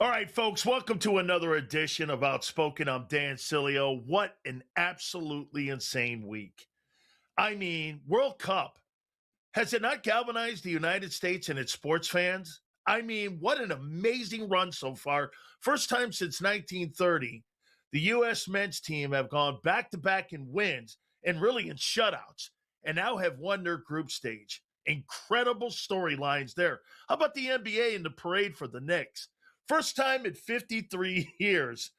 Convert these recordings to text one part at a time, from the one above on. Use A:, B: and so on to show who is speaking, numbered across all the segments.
A: All right, folks, welcome to another edition of Outspoken. I'm Dan Sileo. What an absolutely insane week. I mean, World Cup. Has it not galvanized the United States and its sports fans? I mean, what an amazing run so far. First time since 1930, the U.S. men's team have gone back-to-back in wins and really in shutouts, and now have won their group stage. Incredible storylines there. How about the NBA and the parade for the Knicks? First time in 53 years,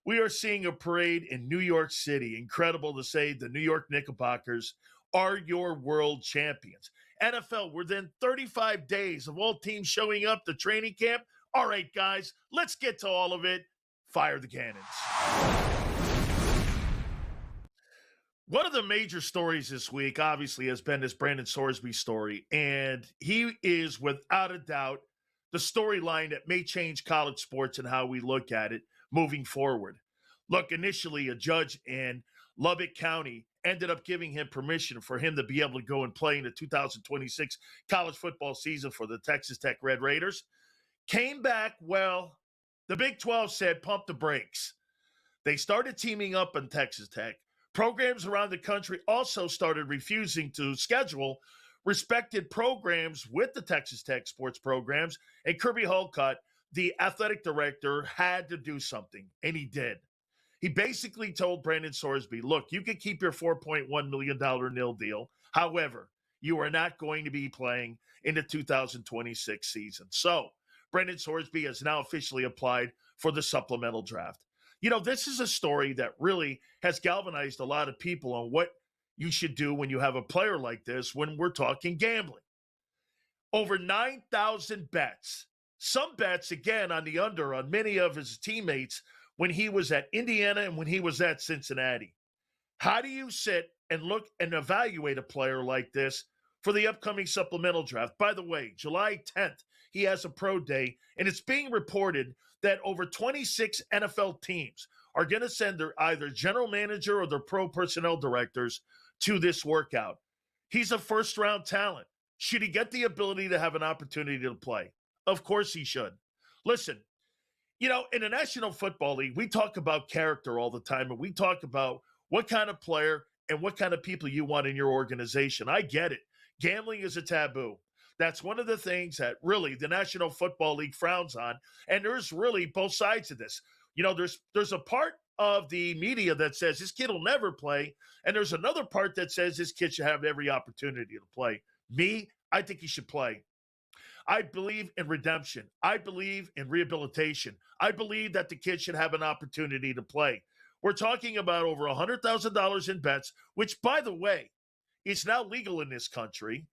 A: we are seeing a parade in New York City. Incredible to say the New York Knickerbockers are your world champions. NFL, within 35 days of all teams showing up to training camp. All right, guys, let's get to all of it. Fire the cannons. One of the major stories this week, obviously, has been this Brandon Sorsby story, and he is, without a doubt, the storyline that may change college sports and how we look at it moving forward. Look, initially, a judge in Lubbock County ended up giving him permission for him to be able to go and play in the 2026 college football season for the Texas Tech Red Raiders. Came back, well, the Big 12 said, pump the brakes. They started teaming up in Texas Tech. Programs around the country also started refusing to schedule respected programs with the Texas Tech sports programs, and Kirby Holcutt, the athletic director, had to do something, and he did. He basically told Brandon Sorsby, look, you can keep your $4.1 million NIL deal. However, you are not going to be playing in the 2026 season. So Brandon Sorsby has now officially applied for the supplemental draft. You know, this is a story that really has galvanized a lot of people on what you should do when you have a player like this when we're talking gambling. Over 9,000 bets. Some bets, again, on the under on many of his teammates when he was at Indiana and when he was at Cincinnati. How do you sit and look and evaluate a player like this for the upcoming supplemental draft? By the way, July 10th, he has a pro day, and it's being reported that over 26 NFL teams are going to send their either general manager or their pro personnel directors to this workout. He's a first-round talent. Should he get the ability to have an opportunity to play? Of course he should. Listen, you know, in the National Football League, we talk about character all the time, and we talk about what kind of player and what kind of people you want in your organization. I get it. Gambling is a taboo. That's one of the things that really the National Football League frowns on, and there's really both sides of this. You know, there's a part of the media that says this kid will never play, and there's another part that says this kid should have every opportunity to play. Me, I think he should play. I believe in redemption. I believe in rehabilitation. I believe that the kid should have an opportunity to play. We're talking about over $100,000 in bets, which, by the way, is now legal in this country.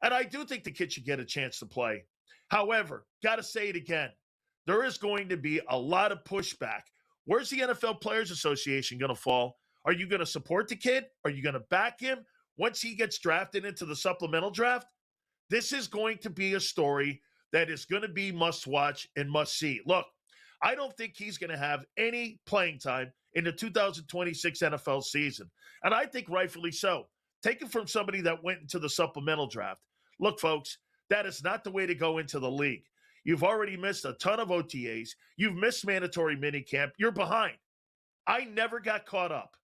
A: And I do think the kid should get a chance to play. However, got to say it again, there is going to be a lot of pushback. Where's the NFL Players Association going to fall? Are you going to support the kid? Are you going to back him once he gets drafted into the supplemental draft? This is going to be a story that is going to be must watch and must see. Look, I don't think he's going to have any playing time in the 2026 NFL season. And I think rightfully so. Take it from somebody that went into the supplemental draft. Look, folks, that is not the way to go into the league. You've already missed a ton of OTAs. You've missed mandatory minicamp. You're behind. I never got caught up.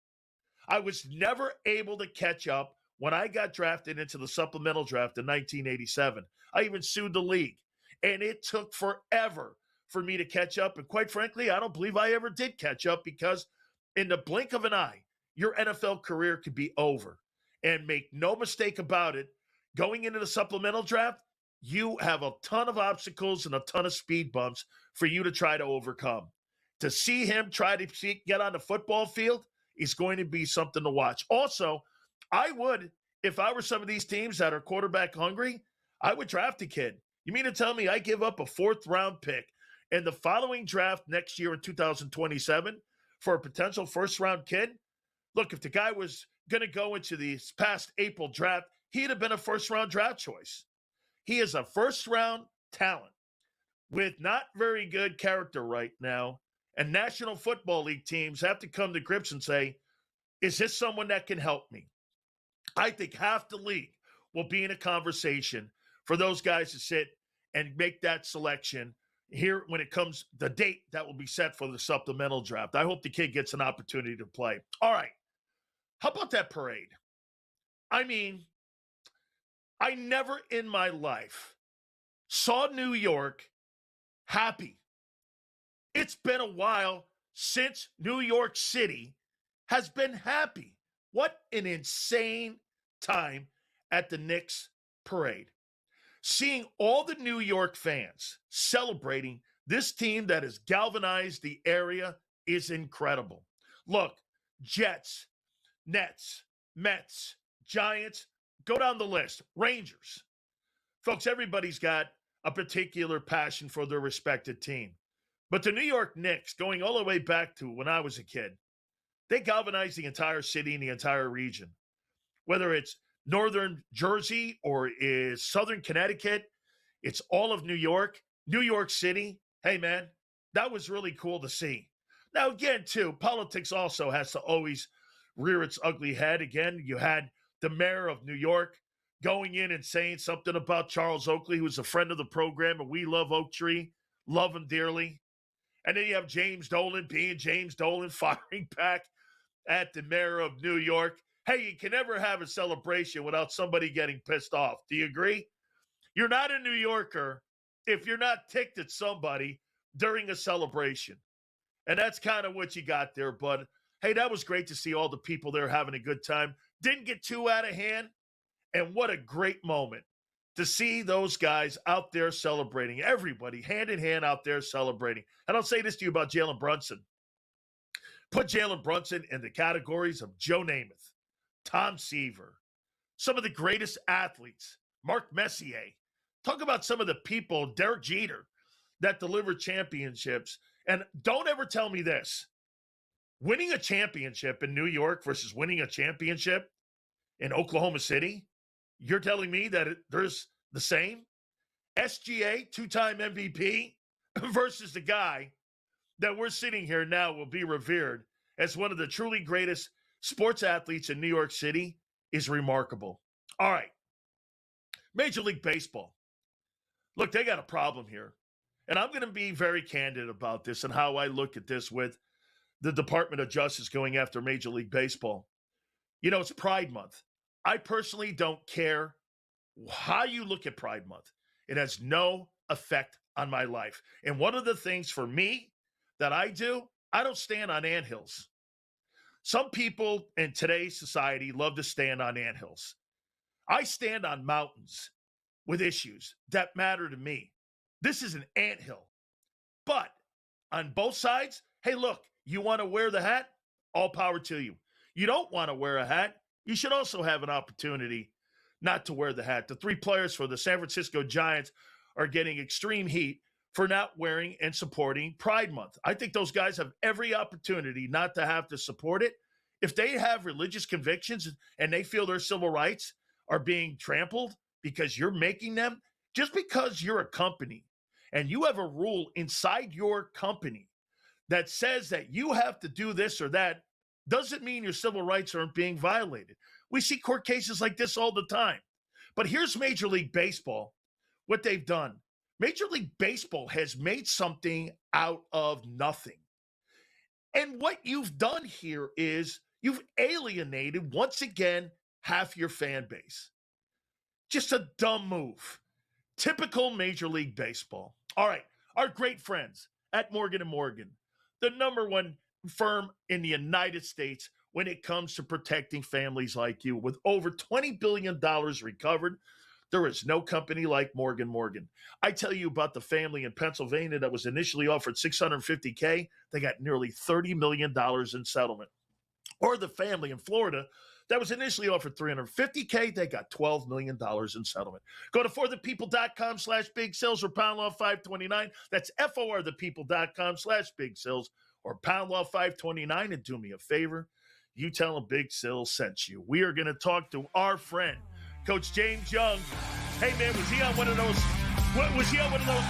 A: I was never able to catch up when I got drafted into the supplemental draft in 1987. I even sued the league, and it took forever for me to catch up. And quite frankly, I don't believe I ever did catch up because in the blink of an eye, your NFL career could be over. And make no mistake about it, going into the supplemental draft, you have a ton of obstacles and a ton of speed bumps for you to try to overcome. To see him try to get on the football field is going to be something to watch. Also, I would, if I were some of these teams that are quarterback hungry, I would draft a kid. You mean to tell me I give up a fourth-round pick in the following draft next year in 2027 for a potential first-round kid? Look, if the guy was going to go into this past April draft, he'd have been a first-round draft choice. He is a first-round talent with not very good character right now, and National Football League teams have to come to grips and say, is this someone that can help me? I think half the league will be in a conversation for those guys to sit and make that selection here when it comes the date that will be set for the supplemental draft. I hope the kid gets an opportunity to play. All right. How about that parade? I mean, I never in my life saw New York happy. It's been a while since New York City has been happy. What an insane time at the Knicks parade. Seeing all the New York fans celebrating this team that has galvanized the area is incredible. Look, Jets, Nets, Mets, Giants, go down the list, Rangers. Folks, everybody's got a particular passion for their respected team. But the New York Knicks, going all the way back to when I was a kid, they galvanized the entire city and the entire region. Whether it's northern Jersey or is southern Connecticut, it's all of New York City. Hey, man, that was really cool to see. Now, again, too, politics also has to always rear its ugly head. Again, you had the mayor of New York going in and saying something about Charles Oakley, who's a friend of the program, and we love Oak Tree, love him dearly. And then you have James Dolan being James Dolan, firing back at the mayor of New York. Hey, you can never have a celebration without somebody getting pissed off. Do you agree? You're not a New Yorker if you're not ticked at somebody during a celebration. And that's kind of what you got there. But, hey, that was great to see all the people there having a good time. Didn't get too out of hand. And what a great moment to see those guys out there celebrating. Everybody hand in hand out there celebrating. And I'll say this to you about Jalen Brunson. Put Jalen Brunson in the categories of Joe Namath, Tom Seaver, some of the greatest athletes, Mark Messier. Talk about some of the people, Derek Jeter, that deliver championships. And don't ever tell me this. Winning a championship in New York versus winning a championship in Oklahoma City, you're telling me that there's the same? SGA, two-time MVP, versus the guy that we're sitting here now will be revered as one of the truly greatest sports athletes in New York City is remarkable. All right. Major League Baseball. Look, they got a problem here. And I'm going to be very candid about this and how I look at this with the Department of Justice going after Major League Baseball. You know, it's Pride Month. I personally don't care how you look at Pride Month. It has no effect on my life. And one of the things for me that I do, I don't stand on anthills. Some people in today's society love to stand on anthills. I stand on mountains with issues that matter to me. This is an anthill. But on both sides, hey, look, you want to wear the hat? All power to you. You don't want to wear a hat? You should also have an opportunity not to wear the hat. The three players for the San Francisco Giants are getting extreme heat for not wearing and supporting Pride Month. I think those guys have every opportunity not to have to support it. If they have religious convictions and they feel their civil rights are being trampled because you're making them, just because you're a company and you have a rule inside your company that says that you have to do this or that, doesn't mean your civil rights aren't being violated. We see court cases like this all the time. But here's Major League Baseball, what they've done. Major League Baseball has made something out of nothing. And what you've done here is you've alienated, once again, half your fan base. Just a dumb move. Typical Major League Baseball. All right, our great friends at Morgan & Morgan, the number one firm in the United States when it comes to protecting families like you. With over $20 billion recovered, there is no company like Morgan & Morgan. I tell you about the family in Pennsylvania that was initially offered $650K. They got nearly $30 million in settlement. Or the family in Florida that was initially offered $350K. They got $12 million in settlement. Go to forthepeople.com/big sales or pound law 529. That's forthepeople.com/big sales or pound law 529. And do me a favor. You tell them Big Sills sent you. We are going to talk to our friend, Coach James Young. Hey, man, was he on one of those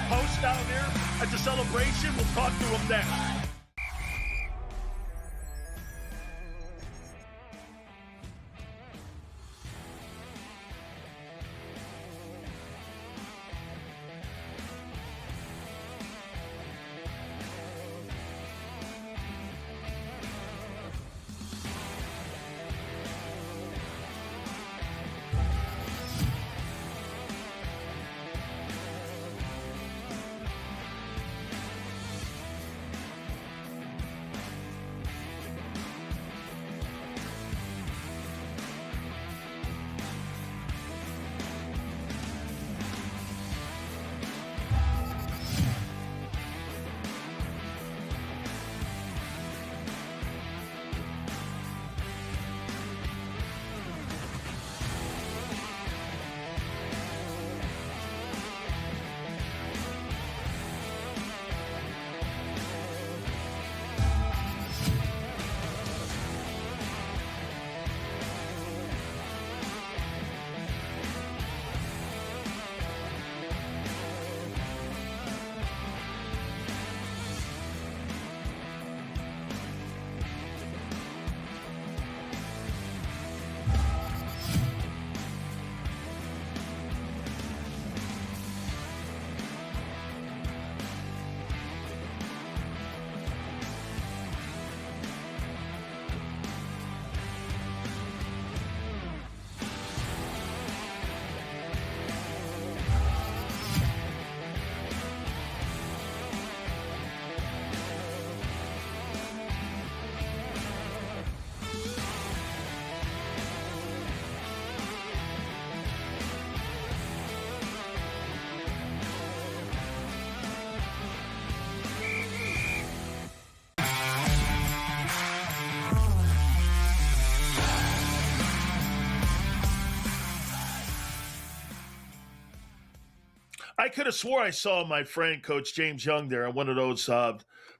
A: posts down there at the celebration? We'll talk to him next. I could have swore I saw my friend Coach James Young there on one of those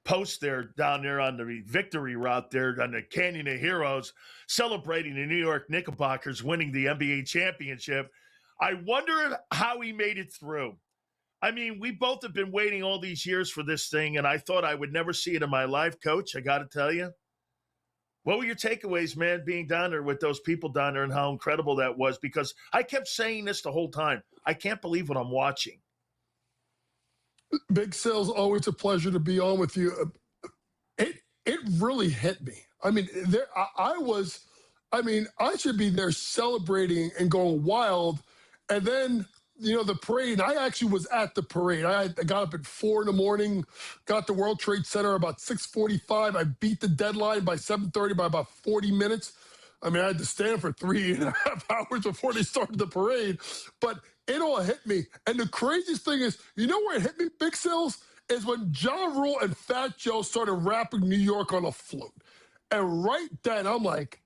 A: posts there down there on the victory route there on the Canyon of Heroes, celebrating the New York Knickerbockers winning the NBA championship. I wonder how he made it through. I mean, we both have been waiting all these years for this thing, and I thought I would never see it in my life, Coach. I got to tell you. What were your takeaways, man, being down there with those people down there and how incredible that was? Because I kept saying this the whole time. I can't believe what I'm watching.
B: Big Sales, always a pleasure to be on with you. It really hit me. I mean, I should be there celebrating and going wild. And then, the parade, I actually was at the parade. I got up at 4 in the morning, got to World Trade Center about 6:45. I beat the deadline by 7:30 by about 40 minutes. I mean, I had to stand for 3.5 hours before they started the parade. But it all hit me. And the craziest thing is, where it hit me, Big Sales, is when Ja Rule and Fat Joe started rapping New York on a float. And right then, I'm like,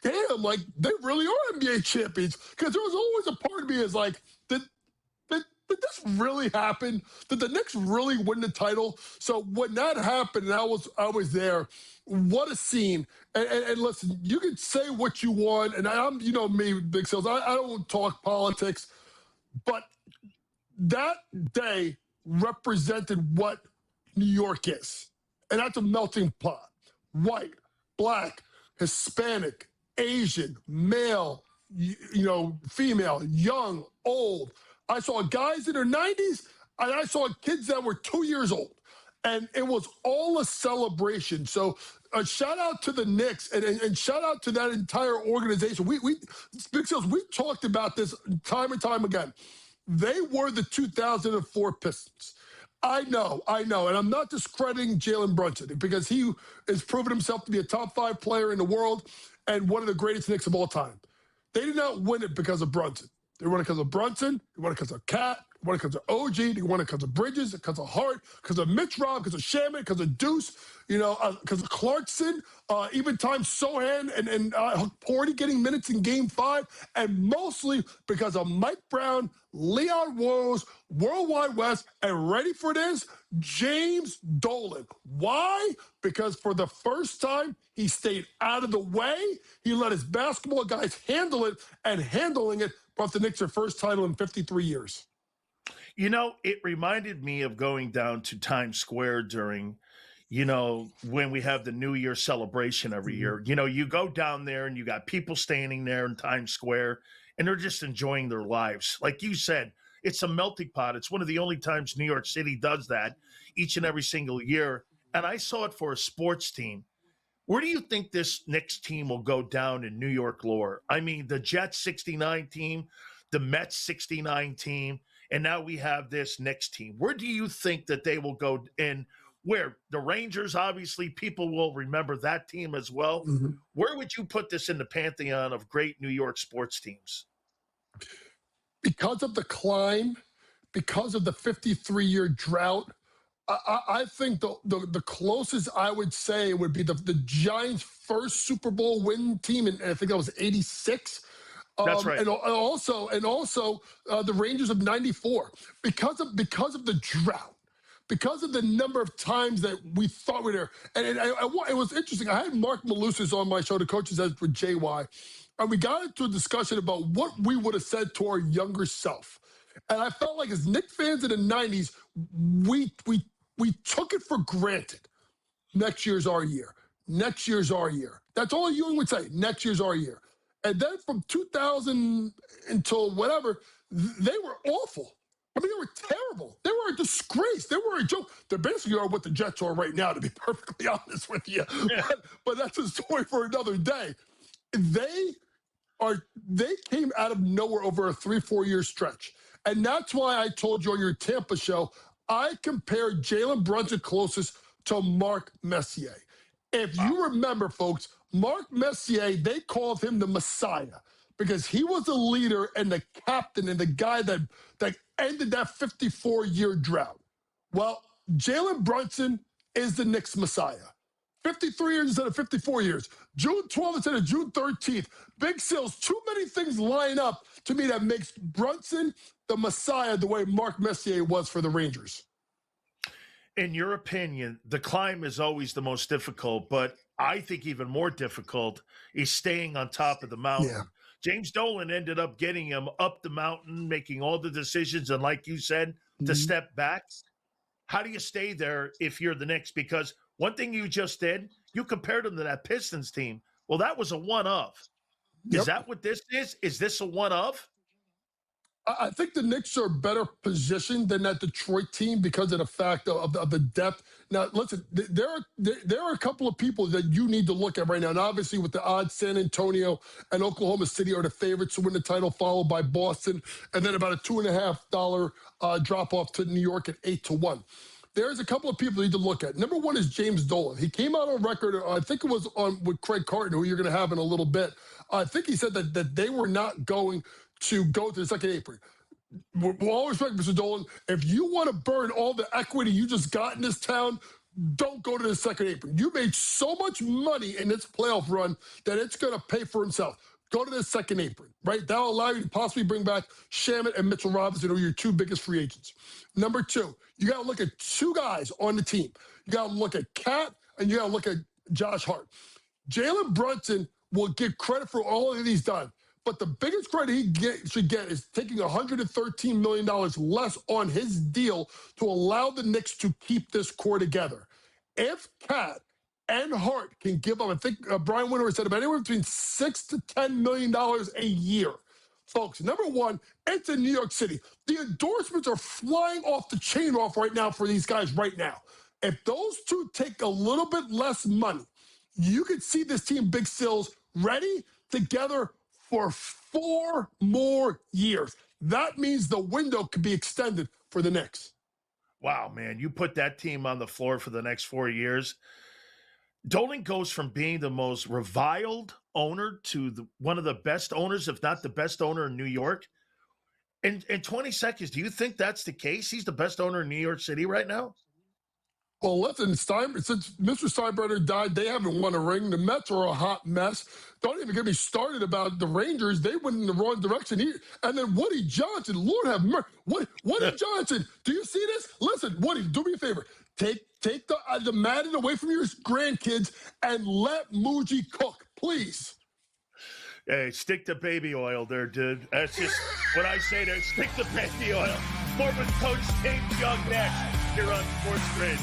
B: damn, like, they really are NBA champions. Because there was always a part of me is like, did this really happen? Did the Knicks really win the title? So when that happened, and I was there, what a scene. And listen, you can say what you want, and I'm, me, Big Sales, I don't talk politics, but that day represented what New York is. And that's a melting pot. White, black, Hispanic, Asian, male, female, young, old. I saw guys in their 90s, and I saw kids that were 2 years old. And it was all a celebration. So a shout out to the Knicks and shout out to that entire organization. Big Sales, we talked about this time and time again. They were the 2004 Pistons. I know. And I'm not discrediting Jalen Brunson because he has proven himself to be a top 5 player in the world and one of the greatest Knicks of all time. They did not win it because of Brunson. They won it because of Brunson. They won it because of Cat. They won it because of OG. They won it because of Bridges, because of Hart, because of Mitch Rob, because of Shaman, because of Deuce, because of Clarkson, even time Sohan and Parity getting minutes in Game 5, and mostly because of Mike Brown, Leon Rose, Worldwide West, and ready for this, James Dolan. Why? Because for the first time, he stayed out of the way. He let his basketball guys handle it, and handling it brought the Knicks their first title in 53 years.
A: It reminded me of going down to Times Square during, when we have the New Year celebration every year. You go down there and you got people standing there in Times Square and they're just enjoying their lives. Like you said, it's a melting pot. It's one of the only times New York City does that each and every single year. And I saw it for a sports team. Where do you think this Knicks team will go down in New York lore? I mean, the Jets 69 team, the Mets 69 team, and now we have this Knicks team. Where do you think that they will go in? Where the Rangers, obviously, people will remember that team as well. Mm-hmm. Where would you put this in the pantheon of great New York sports teams?
B: Because of the climb, because of the 53-year drought, I think the closest I would say would be the Giants' first Super Bowl win team, and I think that was '86.
A: That's right.
B: And also the Rangers of '94, because of the drought, because of the number of times that we thought we were there. And it was interesting. I had Mark Malusis on my show, the Coaches Edge with JY, and we got into a discussion about what we would have said to our younger self. And I felt like as Knicks fans in the '90s, we took it for granted. Next year's our year. Next year's our year. That's all Ewing would say. Next year's our year. And then from 2000 until whatever, they were awful. I mean, they were terrible. They were a disgrace. They were a joke. They basically are what the Jets are right now, to be perfectly honest with you. Yeah. But that's a story for another day. They came out of nowhere over a 3-4 year stretch. And that's why I told you on your Tampa show, I compared Jalen Brunson closest to Mark Messier. If you remember, folks, Mark Messier, they called him the Messiah because he was the leader and the captain and the guy that ended that 54-year drought. Well, Jalen Brunson is the Knicks Messiah. 53 years instead of 54 years. June 12th instead of June 13th. Big Sills, too many things line up to me that makes Brunson the Messiah the way Mark Messier was for the Rangers.
A: In your opinion, the climb is always the most difficult, but I think even more difficult is staying on top of the mountain.
B: Yeah.
A: James Dolan ended up getting him up the mountain, making all the decisions, and like you said, to step back. How do you stay there if you're the Knicks? Because one thing you just did, you compared them to that Pistons team. Well, that was a one-of.
B: Yep.
A: Is that what this is? Is this a one-of?
B: I think the Knicks are better positioned than that Detroit team because of the fact of the depth. Now, listen, there are a couple of people that you need to look at right now. And obviously, with the odds, San Antonio and Oklahoma City are the favorites to win the title, followed by Boston, and then about a $2.50 drop-off to New York at 8-1. There's a couple of people you need to look at. Number one is James Dolan. He came out on record, I think it was on with Craig Carton, who you're going to have in a little bit. I think he said that they were not going to go to the second apron. With all respect, Mr. Dolan, if you want to burn all the equity you just got in this town, don't go to the second apron. You made so much money in this playoff run that it's going to pay for himself. Go to the second apron, right? That'll allow you to possibly bring back Shamet and Mitchell Robinson, who are your two biggest free agents. Number two, you got to look at two guys on the team. You got to look at Cat and you got to look at Josh Hart. Jalen Brunson will get credit for all that he's done. But the biggest credit he should get is taking $113 million less on his deal to allow the Knicks to keep this core together. If Cat and Hart can give up, I think Brian Winter said about anywhere between $6 to $10 million a year. Folks, number one, it's in New York City. The endorsements are flying off the chain off right now for these guys right now. If those two take a little bit less money, you could see this team, Big Sills, ready together for 4 more years. That means the window could be extended for the Knicks.
A: Wow, man, you put that team on the floor for the next 4 years. Dolan goes from being the most reviled owner to one of the best owners, if not the best owner in New York. In 20 seconds, do you think that's the case? He's the best owner in New York City right now?
B: Well, listen, since Mr. Steinbrenner died, they haven't won a ring. The Mets are a hot mess. Don't even get me started about the Rangers. They went in the wrong direction here. And then Woody Johnson, Lord have mercy. Woody Johnson, do you see this? Listen, Woody, do me a favor. Take the Madden away from your grandkids and let Muji cook, please.
A: Hey, stick to baby oil there, dude. That's just what I say there. Stick to baby oil. More with Coach James Young next here on Sports Grid.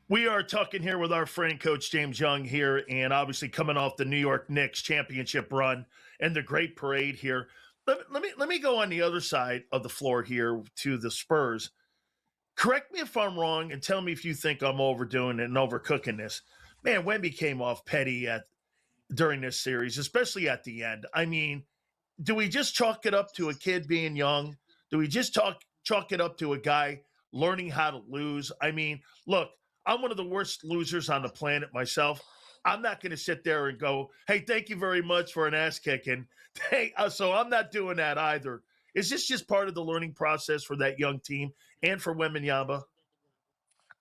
A: We are talking here with our friend Coach James Young here, and obviously coming off the New York Knicks championship run and the great parade here. Let me go on the other side of the floor here to the Spurs. Correct me if I'm wrong, and tell me if you think I'm overdoing it and overcooking this. Man, Wemby came off petty during this series, especially at the end. I mean, do we just chalk it up to a kid being young? Do we just chalk it up to a guy learning how to lose? I mean, look, I'm one of the worst losers on the planet myself. I'm not going to sit there and go, hey, thank you very much for an ass kicking. Hey, so I'm not doing that either. Is this just part of the learning process for that young team and for Wembanyama?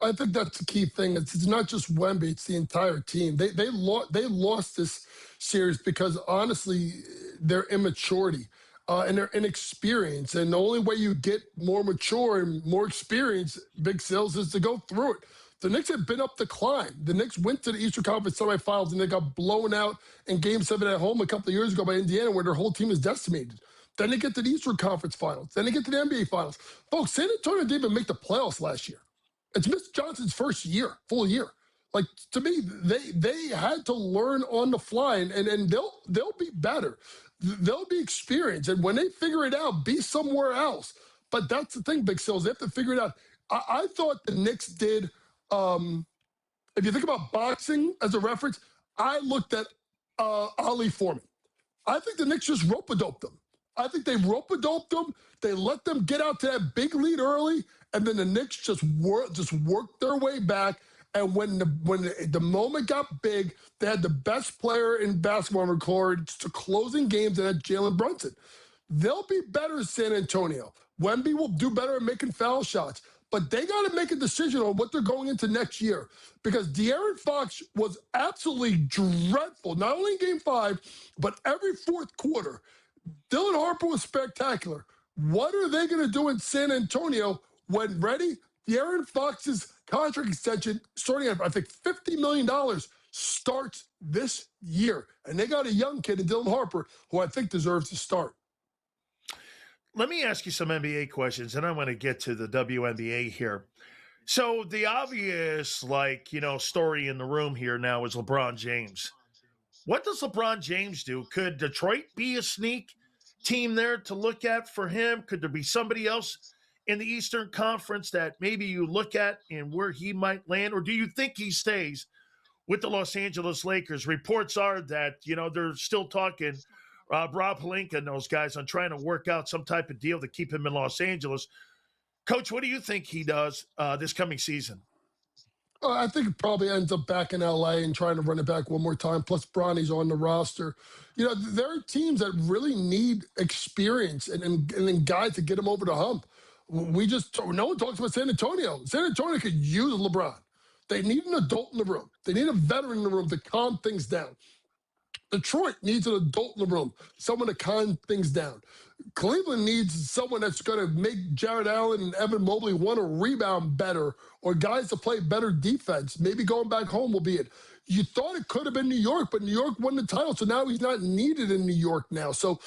B: I think that's the key thing. It's not just Wemby; it's the entire team. They lost this series because honestly, their immaturity and their inexperience. And the only way you get more mature and more experience, Big Sales, is to go through it. The Knicks have been up the climb. The Knicks went to the Eastern Conference semifinals and they got blown out in Game 7 at home a couple of years ago by Indiana, where their whole team is decimated. Then they get to the Eastern Conference finals. Then they get to the NBA finals. Folks, San Antonio didn't even make the playoffs last year. It's Mr. Johnson's first year, full year. Like, to me, they had to learn on the fly, and they'll be better. They'll be experienced. And when they figure it out, be somewhere else. But that's the thing, Big Sills. They have to figure it out. I thought the Knicks did, if you think about boxing as a reference, I looked at Ali Foreman. I think the Knicks just rope-a-doped them. I think they rope-a-doped them. They let them get out to that big lead early, and then the Knicks just worked their way back. And when the moment got big, they had the best player in basketball record to closing games, and that's Jalen Brunson. They'll be better, San Antonio. Wemby will do better at making foul shots. But they got to make a decision on what they're going into next year, because De'Aaron Fox was absolutely dreadful, not only in Game 5, but every fourth quarter. Dylan Harper was spectacular. What are they going to do in San Antonio when ready? De'Aaron Fox's contract extension, starting at, I think, $50 million, starts this year. And they got a young kid in Dylan Harper who I think deserves to start.
A: Let me ask you some NBA questions, and I'm going to get to the WNBA here. So the obvious, story in the room here now is LeBron James. What does LeBron James do? Could Detroit be a sneak team there to look at for him? Could there be somebody else in the Eastern Conference that maybe you look at and where he might land? Or do you think he stays with the Los Angeles Lakers? Reports are that, they're still talking, Rob Pelinka and those guys, on trying to work out some type of deal to keep him in Los Angeles. Coach, what do you think he does this coming season?
B: I think it probably ends up back in L.A. and trying to run it back one more time. Plus, Bronny's on the roster. There are teams that really need experience and then guys to get them over the hump. No one talks about San Antonio. San Antonio could use LeBron. They need an adult in the room. They need a veteran in the room to calm things down. Detroit needs an adult in the room, someone to calm things down. Cleveland needs someone that's going to make Jared Allen and Evan Mobley want to rebound better, or guys to play better defense. Maybe going back home will be it. You thought it could have been New York, but New York won the title, so now he's not needed in New York now. So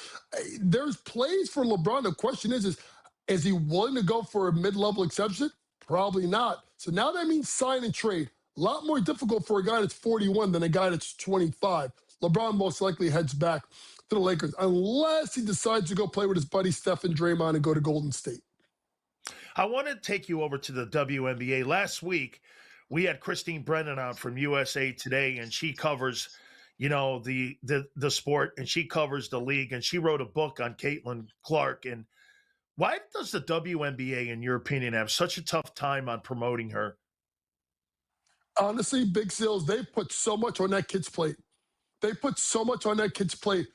B: there's plays for LeBron. The question is he willing to go for a mid-level exception? Probably not. So now that means sign and trade. A lot more difficult for a guy that's 41 than a guy that's 25. LeBron most likely heads back to the Lakers unless he decides to go play with his buddy Steph and Draymond and go to Golden State.
A: I want to take you over to the WNBA. Last week, we had Christine Brennan on from USA Today, and she covers, the sport, and she covers the league, and she wrote a book on Caitlin Clark. And why does the WNBA, in your opinion, have such a tough time on promoting her?
B: Honestly, Big Seals, they put so much on that kid's plate. They put so much on that kid's plate.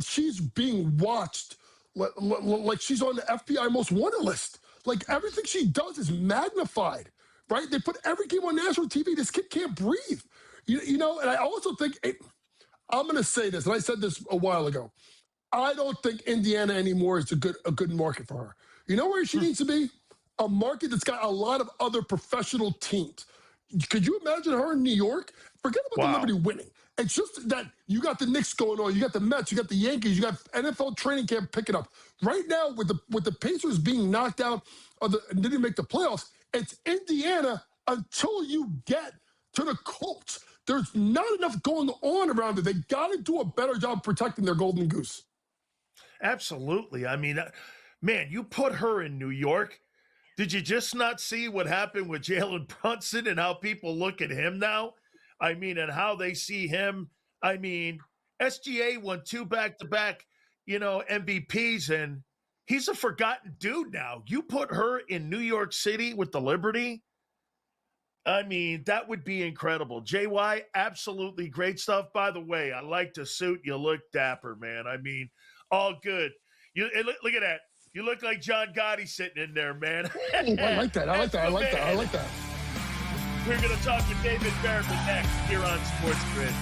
B: She's being watched like she's on the FBI most wanted list. Like, everything she does is magnified, right? They put every game on national TV. This kid can't breathe. And I also think, I'm going to say this, and I said this a while ago. I don't think Indiana anymore is a good market for her. You know where she needs to be? A market that's got a lot of other professional teams. Could you imagine her in New York? Forget about the Liberty winning. It's just that you got the Knicks going on, you got the Mets, you got the Yankees, you got NFL training camp picking up. Right now, with the Pacers being knocked out and didn't make the playoffs, it's Indiana until you get to the Colts. There's not enough going on around it. They got to do a better job protecting their golden goose.
A: Absolutely. I mean, man, you put her in New York. Did you just not see what happened with Jalen Brunson and how people look at him now? I mean, and how they see him. I mean, SGA won 2 back-to-back, MVPs, and he's a forgotten dude now. You put her in New York City with the Liberty. I mean, that would be incredible. JY, absolutely great stuff. By the way, I like the suit. You look dapper, man. I mean, all good. Look at that. You look like John Gotti sitting in there, man.
B: I like that.
A: We're going to talk to David Bearman next here on Sports Grid.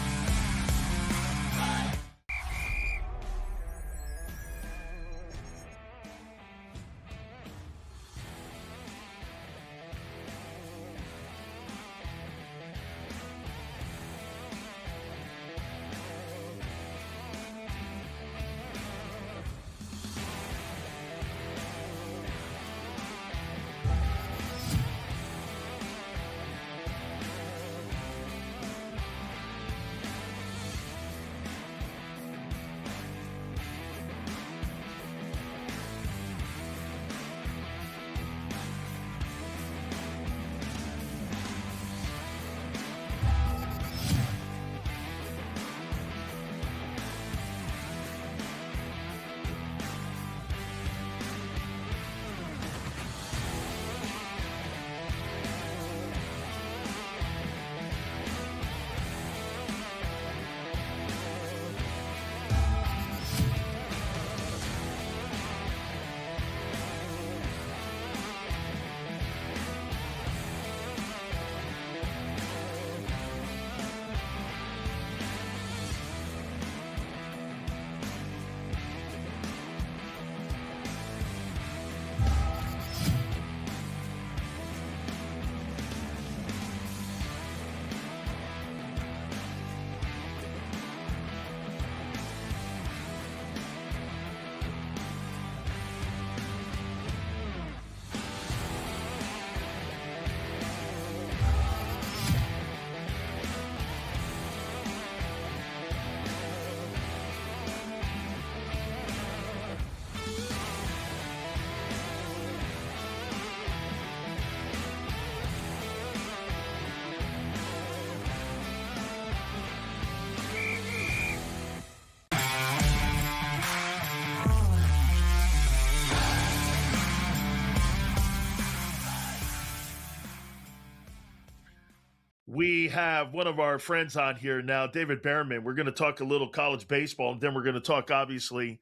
A: We have one of our friends on here now, David Bearman. We're going to talk a little college baseball, and then we're going to talk, obviously,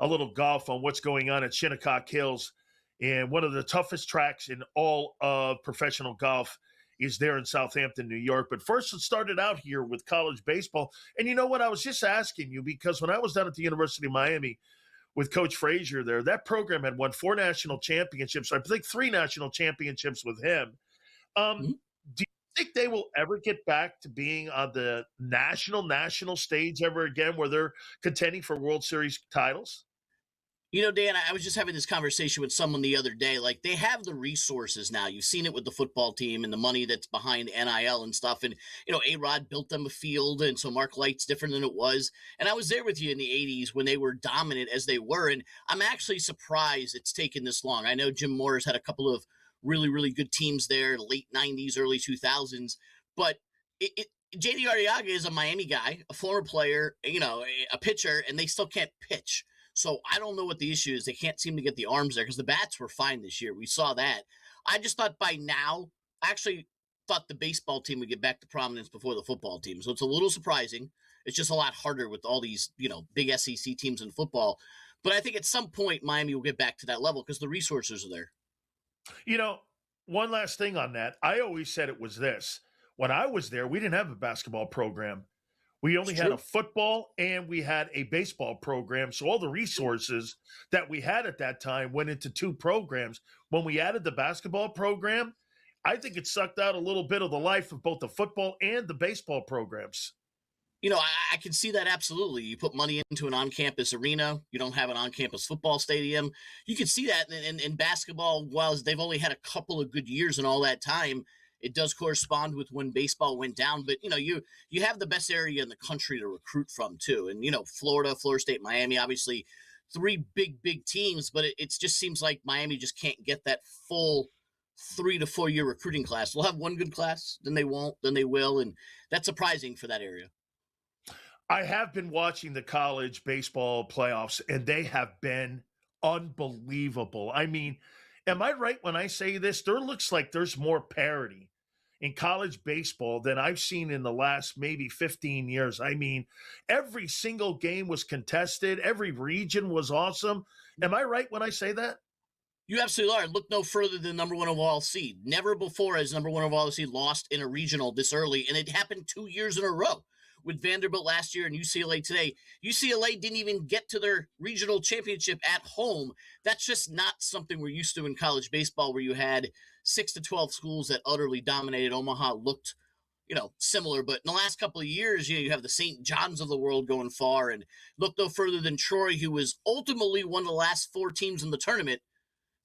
A: a little golf on what's going on at Shinnecock Hills. And one of the toughest tracks in all of professional golf is there in Southampton, New York. But first, let's start it out here with college baseball. And you know what? I was just asking you because when I was down at the University of Miami with Coach Frazier there, that program had won 4 national championships. I think 3 national championships with him. Do you think they will ever get back to being on the national stage ever again where they're contending for World Series titles?
C: Dan, I was just having this conversation with someone the other day. Like, they have the resources now. You've seen it with the football team and the money that's behind NIL and stuff. And, A-Rod built them a field, and so Mark Light's different than it was. And I was there with you in the 80s when they were dominant as they were. And I'm actually surprised it's taken this long. I know Jim Moore's had a couple of really, really good teams there, late 90s, early 2000s. But J.D. Arriaga is a Miami guy, a former player, a pitcher, and they still can't pitch. So I don't know what the issue is. They can't seem to get the arms there because the bats were fine this year. We saw that. I just thought by now, I actually thought the baseball team would get back to prominence before the football team. So it's a little surprising. It's just a lot harder with all these, big SEC teams in football. But I think at some point, Miami will get back to that level because the resources are there.
A: One last thing on that. I always said it was this. When I was there, we didn't have a basketball program. We only had a football and we had a baseball program. So all the resources that we had at that time went into 2 programs. When we added the basketball program, I think it sucked out a little bit of the life of both the football and the baseball programs.
C: I can see that absolutely. You put money into an on-campus arena. You don't have an on-campus football stadium. You can see that in basketball, while they've only had a couple of good years in all that time, It does correspond with when baseball went down, but you have the best area in the country to recruit from too. And Florida State, Miami, obviously 3 big teams, but it just seems like Miami just can't get that full 3 to 4 year recruiting class. They'll have one good class, then they won't, then they will, and that's surprising for that area.
A: I have been watching the college baseball playoffs, and they have been unbelievable. I mean, am I right when I say this? There looks like there's more parity in college baseball than I've seen in the last maybe 15 years. I mean, every single game was contested. Every region was awesome. Am I right when I say that?
C: You absolutely are. Look no further than number 1 overall seed. Never before has number 1 overall seed lost in a regional this early, and it happened 2 years in a row with Vanderbilt last year and UCLA today. UCLA didn't even get to their regional championship at home. That's just not something we're used to in college baseball, where you had 6 to 12 schools that utterly dominated. Omaha looked, similar, but in the last couple of years, you have the St. John's of the world going far, and look no further than Troy, who was ultimately one of the last 4 teams in the tournament.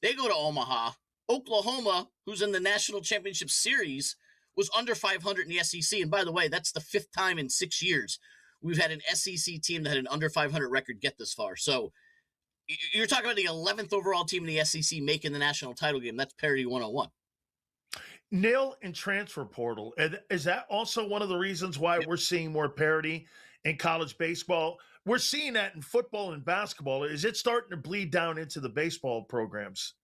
C: They go to Omaha. Oklahoma, who's in the national championship series, was under 500 in the SEC. And by the way, that's the 5th time in 6 years we've had an SEC team that had an under 500 record get this far. So you're talking about the 11th overall team in the SEC making the national title game. That's Parity 101.
A: NIL and transfer portal. Is that also one of the reasons why we're seeing more parity in college baseball? We're seeing that in football and basketball. Is it starting to bleed down into the baseball programs?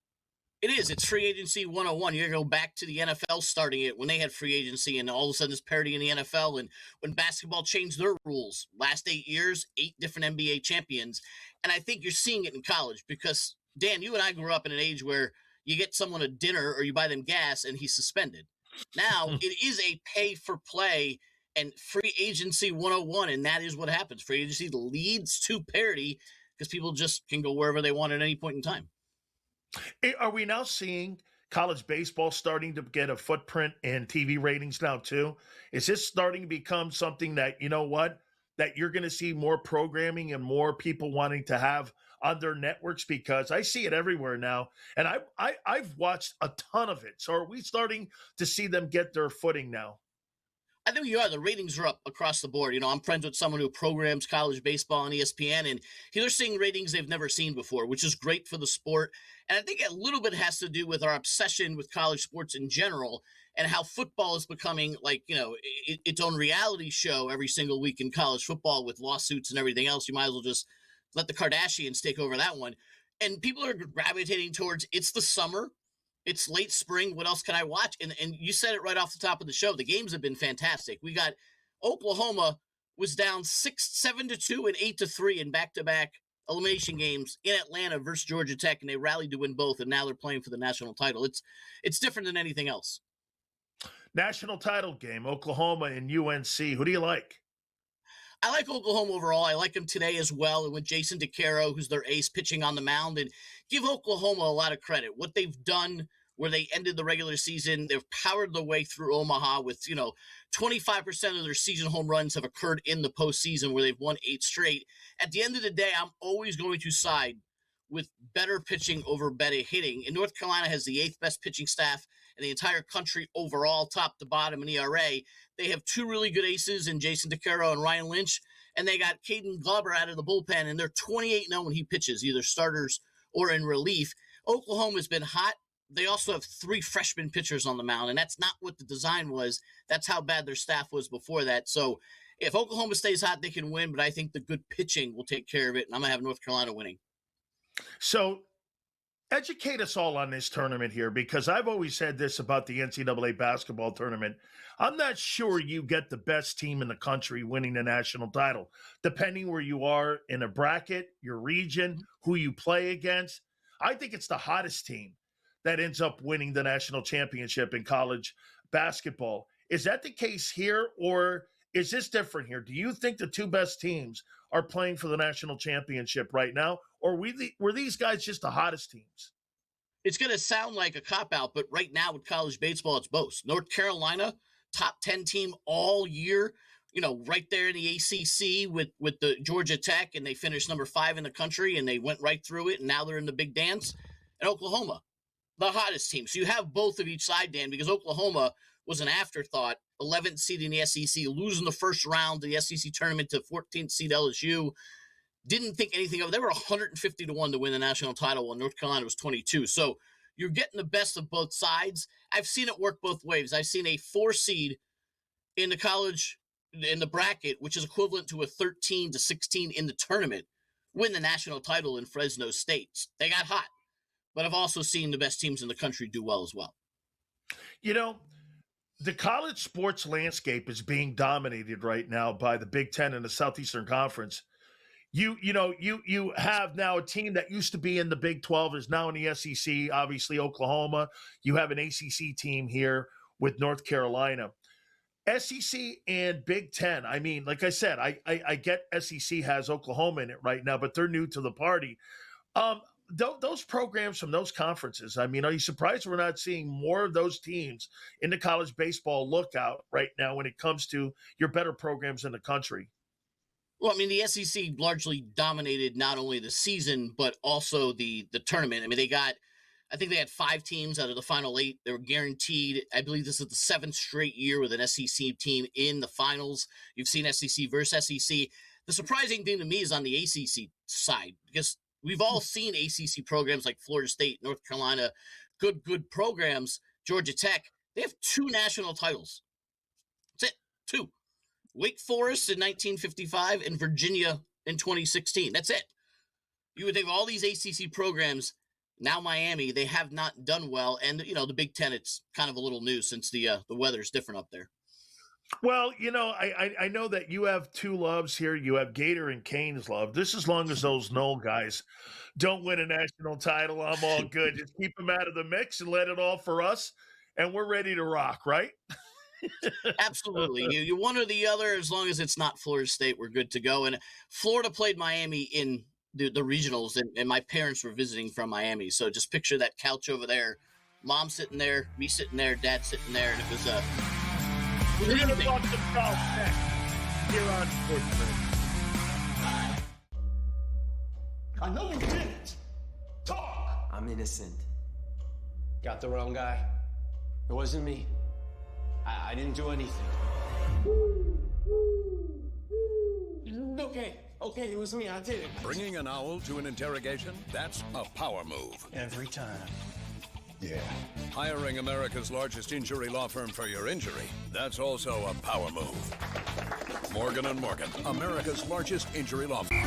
C: It is. It's free agency 101. You're going to go back to the NFL starting it when they had free agency, and all of a sudden there's parity in the NFL. And when basketball changed their rules, last 8 years, 8 different NBA champions. And I think you're seeing it in college because, Dan, you and I grew up in an age where you get someone a dinner or you buy them gas and he's suspended. Now it is a pay for play and free agency 101, and that is what happens. Free agency leads to parity because people just can go wherever they want at any point in time.
A: Are we now seeing college baseball starting to get a footprint in TV ratings now too? Is this starting to become something that, that you're going to see more programming and more people wanting to have on their networks? Because I see it everywhere now, and I've watched a ton of it. So are we starting to see them get their footing now?
C: I think you are. The ratings are up across the board. I'm friends with someone who programs college baseball on ESPN, and they're seeing ratings they've never seen before, which is great for the sport. And I think a little bit has to do with our obsession with college sports in general and how football is becoming its own reality show every single week in college football with lawsuits and everything else. You might as well just let the Kardashians take over that one. And people are gravitating towards it's the summer. It's late spring. What else can I watch? And you said it right off the top of the show. The games have been fantastic. We got Oklahoma was down 7-2 and 8-3 in back-to-back elimination games in Atlanta versus Georgia Tech, and they rallied to win both, and now they're playing for the national title. It's different than anything else.
A: National title game, Oklahoma and UNC. Who do you like?
C: I like Oklahoma overall. I like them today as well. And with Jason DeCaro, who's their ace, pitching on the mound, and give Oklahoma a lot of credit. What they've done where they ended the regular season, they've powered their way through Omaha with, 25% of their season home runs have occurred in the postseason where they've won 8 straight. At the end of the day, I'm always going to side with better pitching over better hitting. And North Carolina has the 8th best pitching staff in the entire country overall, top to bottom in ERA. They have 2 really good aces in Jason DeCaro and Ryan Lynch, and they got Caden Glover out of the bullpen, and they're 28-0 when he pitches, either starters or in relief. Oklahoma's been hot. They also have 3 freshman pitchers on the mound, and that's not what the design was. That's how bad their staff was before that. So if Oklahoma stays hot, they can win, but I think the good pitching will take care of it, and I'm going to have North Carolina winning.
A: So educate us all on this tournament here, because I've always said this about the NCAA basketball tournament. I'm not sure you get the best team in the country winning the national title, depending where you are in a bracket, your region, who you play against. I think it's the hottest team that ends up winning the national championship in college basketball. Is that the case here, or is this different here? Do you think the 2 best teams are playing for the national championship right now, or were these guys just the hottest teams?
C: It's going to sound like a cop-out, but right now with college baseball, it's both. North Carolina, top 10 team all year, right there in the ACC with the Georgia Tech, and they finished number 5 in the country, and they went right through it, and now they're in the big dance. And Oklahoma, the hottest team. So you have both of each side, Dan, because Oklahoma was an afterthought. 11th seed in the SEC, losing the first round of the SEC tournament to 14th seed LSU. Didn't think anything of it. They were 150 to 1 to win the national title, while North Carolina was 22. So you're getting the best of both sides. I've seen it work both ways. I've seen a 4 seed in the college, in the bracket, which is equivalent to a 13 to 16 in the tournament, win the national title in Fresno State. They got hot. But I've also seen the best teams in the country do well as well.
A: You know, the college sports landscape is being dominated right now by the Big Ten and the Southeastern Conference. You have now a team that used to be in the Big 12 is now in the SEC, obviously Oklahoma. You have an ACC team here with North Carolina. SEC and Big Ten, I mean, like I said, I get SEC has Oklahoma in it right now, but they're new to the party. Those programs from those conferences, I mean, are you surprised we're not seeing more of those teams in the college baseball lookout right now when it comes to your better programs in the country?
C: Well, I mean, the SEC largely dominated not only the season, but also the tournament. I mean, I think they had 5 teams out of the final 8. They were guaranteed. I believe this is the 7th straight year with an SEC team in the finals. You've seen SEC versus SEC. The surprising thing to me is on the ACC side, because we've all seen ACC programs like Florida State, North Carolina, good programs. Georgia Tech, they have 2 national titles. That's it, 2. Wake Forest in 1955 and Virginia in 2016. That's it. You would think all these ACC programs, now Miami, they have not done well. And, you know, the Big Ten, it's kind of a little new since the weather's different up there.
A: Well, you know, I know that you have 2 loves here. You have Gator and Canes love. This as long as those Knoll guys don't win a national title, I'm all good. Just keep them out of the mix and let it all for us. And we're ready to rock, right?
C: Absolutely. You one or the other, as long as it's not Florida State, we're good to go. And Florida played Miami in the regionals, and my parents were visiting from Miami. So just picture that couch over there, mom sitting there, me sitting there, dad sitting there, and it was
A: we're going to talk some golf next here on Sports Grid.
D: I know you didn't. Talk.
E: I'm innocent. Got the wrong guy. It wasn't me. I didn't do anything. Okay, it was me. I did it.
F: Bringing an owl to an interrogation? That's a power move.
D: Every time. Yeah.
F: Hiring America's largest injury law firm for your injury? That's also a power move. Morgan & Morgan, America's largest injury law firm.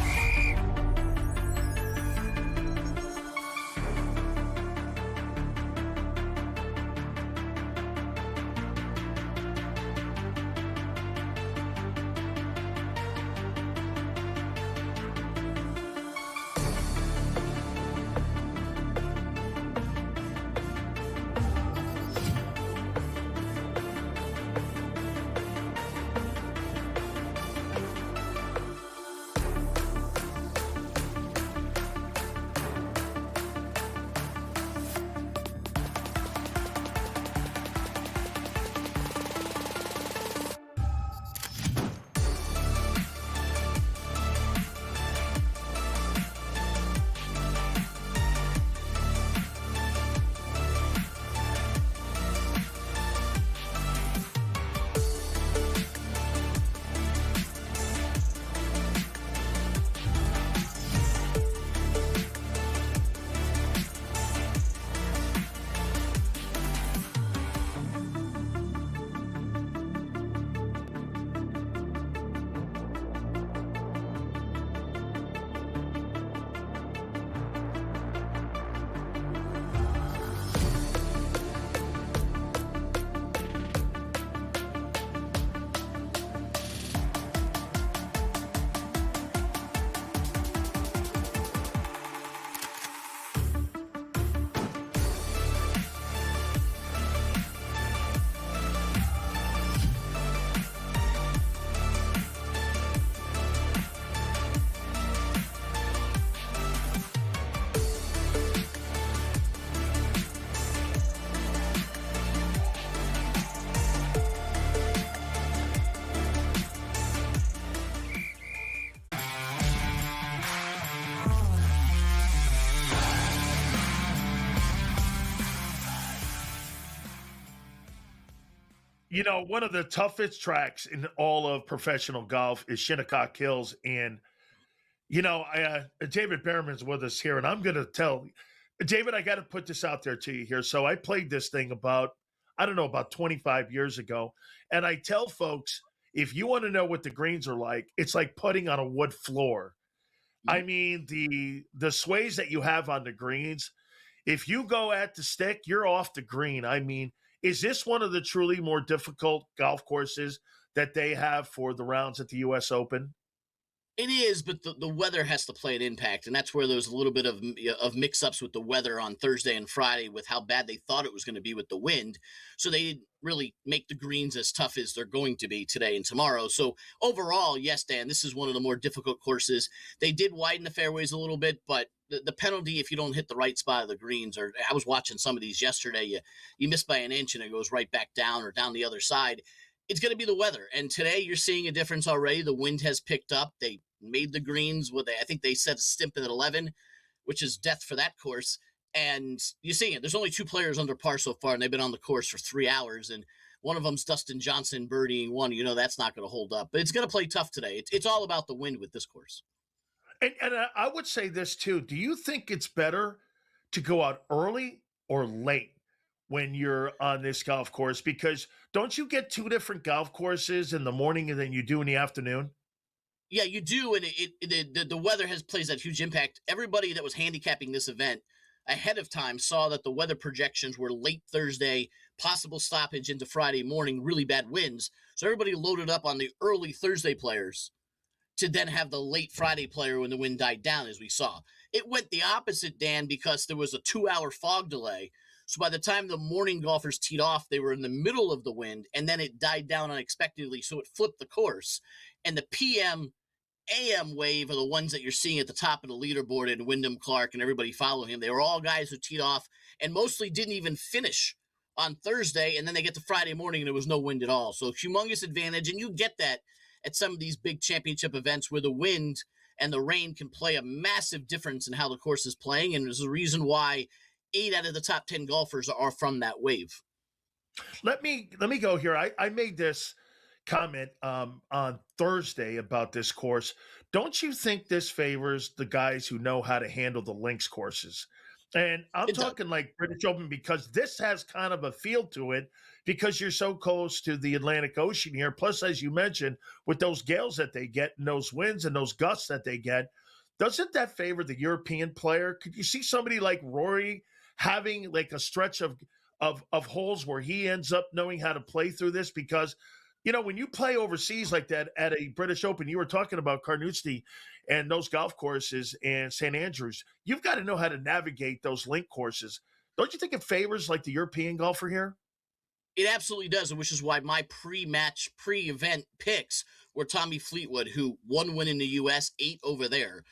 A: You know, one of the toughest tracks in all of professional golf is Shinnecock Hills. And, you know, David Bearman's with us here, and I'm going to tell David, I got to put this out there to you here. So I played this thing about 25 years ago. And I tell folks, if you want to know what the greens are like, it's like putting on a wood floor. I mean, the sways that you have on the greens, if you go at the stick, you're off the green. I mean, is this one of the truly more difficult golf courses that they have for the rounds at the U.S. Open?
C: It is, but the weather has to play an impact, and that's where there was a little bit of mix-ups with the weather on Thursday and Friday with how bad they thought it was going to be with the wind. So they didn't really make the greens as tough as they're going to be today and tomorrow. So overall, yes, Dan, this is one of the more difficult courses. They did widen the fairways a little bit, but the penalty if you don't hit the right spot of the greens, or I was watching some of these yesterday, you miss by an inch and it goes right back down or down the other side. It's going to be the weather. And today you're seeing a difference already. The wind has picked up. They made the greens I think they set a stimp at 11, which is death for that course. And you're seeing it. There's only 2 players under par so far, and they've been on the course for 3 hours. And one of them's Dustin Johnson birdieing one. You know, that's not going to hold up. But it's going to play tough today. It's all about the wind with this course.
A: And I would say this too. Do you think it's better to go out early or late when you're on this golf course? Because don't you get 2 different golf courses in the morning and then you do in the afternoon?
C: Yeah, you do, and the weather plays that huge impact. Everybody that was handicapping this event ahead of time saw that the weather projections were late Thursday, possible stoppage into Friday morning, really bad winds. So everybody loaded up on the early Thursday players to then have the late Friday player when the wind died down, as we saw. It went the opposite, Dan, because there was a 2-hour fog delay. So by the time the morning golfers teed off, they were in the middle of the wind, and then it died down unexpectedly, so it flipped the course. And the PM AM wave are the ones that you're seeing at the top of the leaderboard, and Wyndham Clark and everybody following him. They were all guys who teed off and mostly didn't even finish on Thursday, and then they get to Friday morning and there was no wind at all. So humongous advantage, and you get that at some of these big championship events where the wind and the rain can play a massive difference in how the course is playing, and there's a reason why 8 out of the top 10 golfers are from that wave.
A: Let me go here. I made this comment on Thursday about this course. Don't you think this favors the guys who know how to handle the links courses? And I'm talking like British Open, because this has kind of a feel to it because you're so close to the Atlantic Ocean here. Plus, as you mentioned, with those gales that they get and those winds and those gusts that they get, doesn't that favor the European player? Could you see somebody like Rory having like a stretch of holes where he ends up knowing how to play through this? Because, you know, when you play overseas like that at a British Open, you were talking about Carnoustie and those golf courses and St. Andrews, you've got to know how to navigate those link courses. Don't you think it favors like the European golfer here?
C: It absolutely does, which is why my pre-match, pre-event picks were Tommy Fleetwood, who 1 win in the U.S., 8 over there.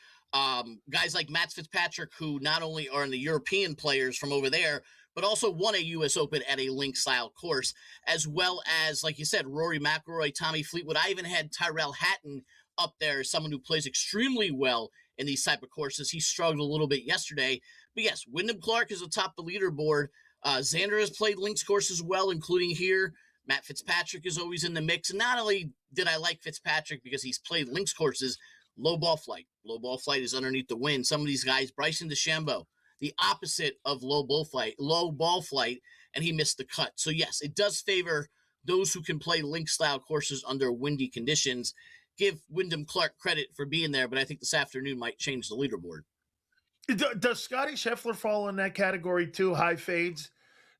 C: Guys like Matt Fitzpatrick, who not only are in the European players from over there, but also won a U.S. Open at a link-style course, as well as, like you said, Rory McIlroy, Tommy Fleetwood. I even had Tyrell Hatton up there, someone who plays extremely well in these type of courses. He struggled a little bit yesterday. But yes, Wyndham Clark is atop the leaderboard. Xander has played links courses well, including here. Matt Fitzpatrick is always in the mix. And not only did I like Fitzpatrick because he's played links courses, low ball flight. Low ball flight is underneath the wind. Some of these guys, Bryson DeChambeau, the opposite of low ball flight, and he missed the cut. So yes, it does favor those who can play link style courses under windy conditions. Give Wyndham Clark credit for being there, but I think this afternoon might change the leaderboard.
A: Does Scotty Scheffler fall in that category too? High fades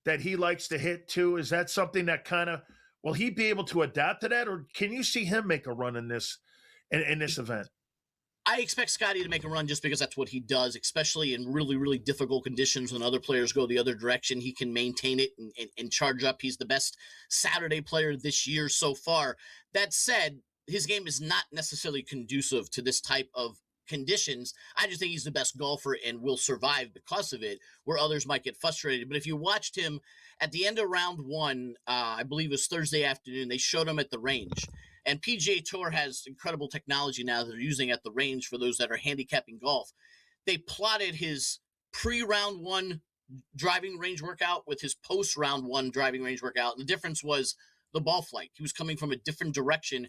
A: that he likes to hit too? Is that something that kind of, will he be able to adapt to that, or can you see him make a run in this event?
C: I expect Scotty to make a run just because that's what he does, especially in really, really difficult conditions when other players go the other direction. He can maintain it and charge up. He's the best Saturday player this year so far. That said, his game is not necessarily conducive to this type of conditions. I just think he's the best golfer and will survive because of it, where others might get frustrated. But if you watched him at the end of round 1, I believe it was Thursday afternoon, they showed him at the range. And PGA Tour has incredible technology now that they're using at the range for those that are handicapping golf. They plotted his pre-round 1 driving range workout with his post-round 1 driving range workout. And the difference was the ball flight. He was coming from a different direction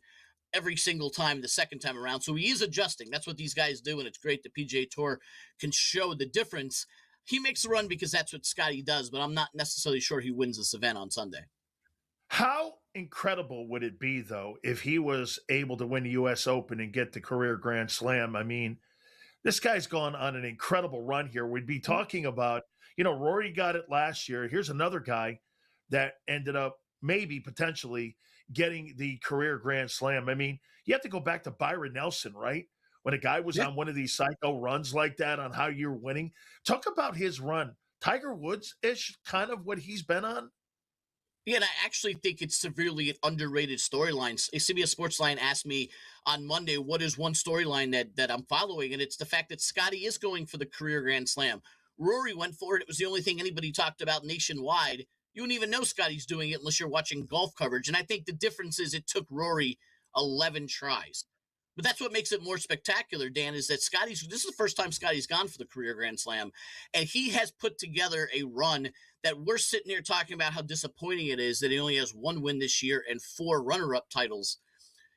C: every single time the second time around. So he is adjusting. That's what these guys do, and it's great the PGA Tour can show the difference. He makes a run because that's what Scotty does, but I'm not necessarily sure he wins this event on Sunday.
A: How incredible would it be, though, if he was able to win the U.S. Open and get the career Grand Slam? I mean, this guy's gone on an incredible run here. We'd be talking about, Rory got it last year. Here's another guy that ended up maybe potentially getting the career Grand Slam. I mean, you have to go back to Byron Nelson, right? When a guy was on one of these psycho runs like that on how you're winning. Talk about his run. Tiger Woods-ish kind of what he's been on.
C: Yeah, and I actually think it's severely an underrated storyline. CBS Sportsline asked me on Monday, what is one storyline that I'm following? And it's the fact that Scotty is going for the career Grand Slam. Rory went for it. It was the only thing anybody talked about nationwide. You wouldn't even know Scotty's doing it unless you're watching golf coverage. And I think the difference is it took Rory 11 tries. But that's what makes it more spectacular, Dan, is that this is the first time Scotty's gone for the career Grand Slam. And he has put together a run that we're sitting here talking about how disappointing it is that he only has one win this year and 4 runner-up titles.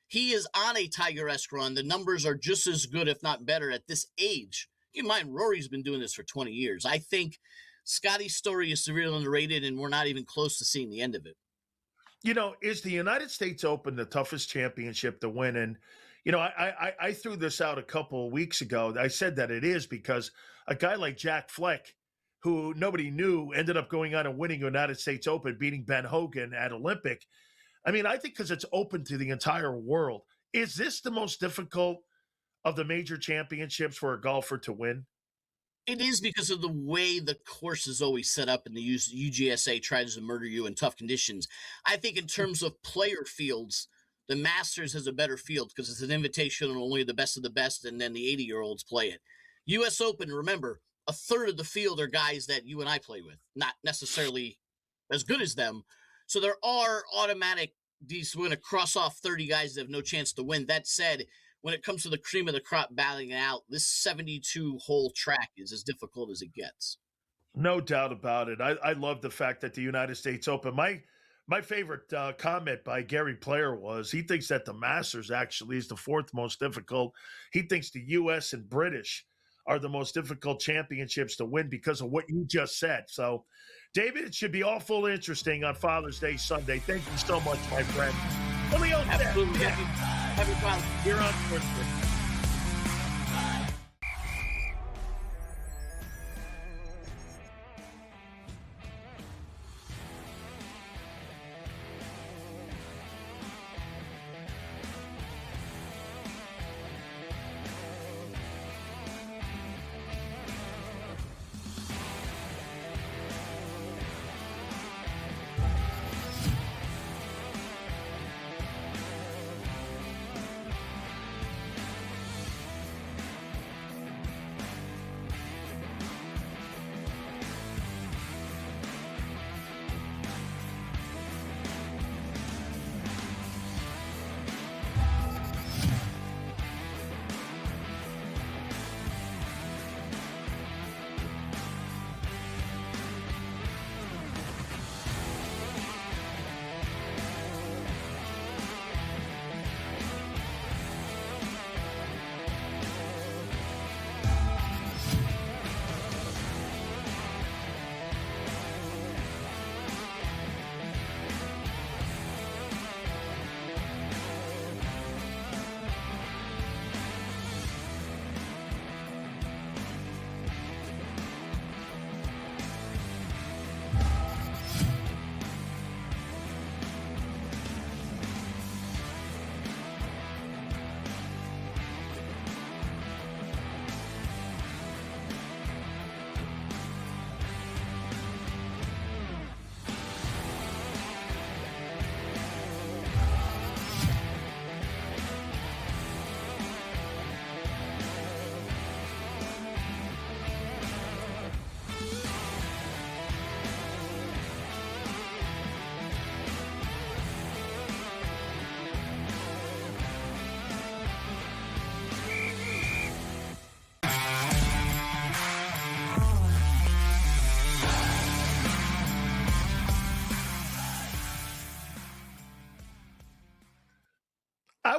C: He is on a Tiger-esque run. The numbers are just as good, if not better, at this age. Keep in mind, Rory's been doing this for 20 years. I think Scotty's story is severely underrated, and we're not even close to seeing the end of it.
A: Is the United States Open the toughest championship to win? And, I threw this out a couple of weeks ago. I said that it is because a guy like Jack Fleck, who nobody knew, ended up going on and winning the United States Open, beating Ben Hogan at Olympic. I mean, I think because it's open to the entire world. Is this the most difficult of the major championships for a golfer to win?
C: It is because of the way the course is always set up and the UGSA tries to murder you in tough conditions. I think in terms of player fields, the Masters has a better field because it's an invitation and only the best of the best, and then the 80-year-olds play it. U.S. Open, remember, a third of the field are guys that you and I play with, not necessarily as good as them. So there are automatic, we're going to cross off 30 guys that have no chance to win. That said, when it comes to the cream of the crop battling out, this 72-hole track is as difficult as it gets.
A: No doubt about it. I love the fact that the United States Open, my favorite comment by Gary Player was he thinks that the Masters actually is the 4th most difficult. He thinks the U.S. and British are the most difficult championships to win because of what you just said. So, David, it should be awful interesting on Father's Day Sunday. Thank you so much, my friend.
C: Absolutely. Happy Father's Day.
A: You're on Twitter.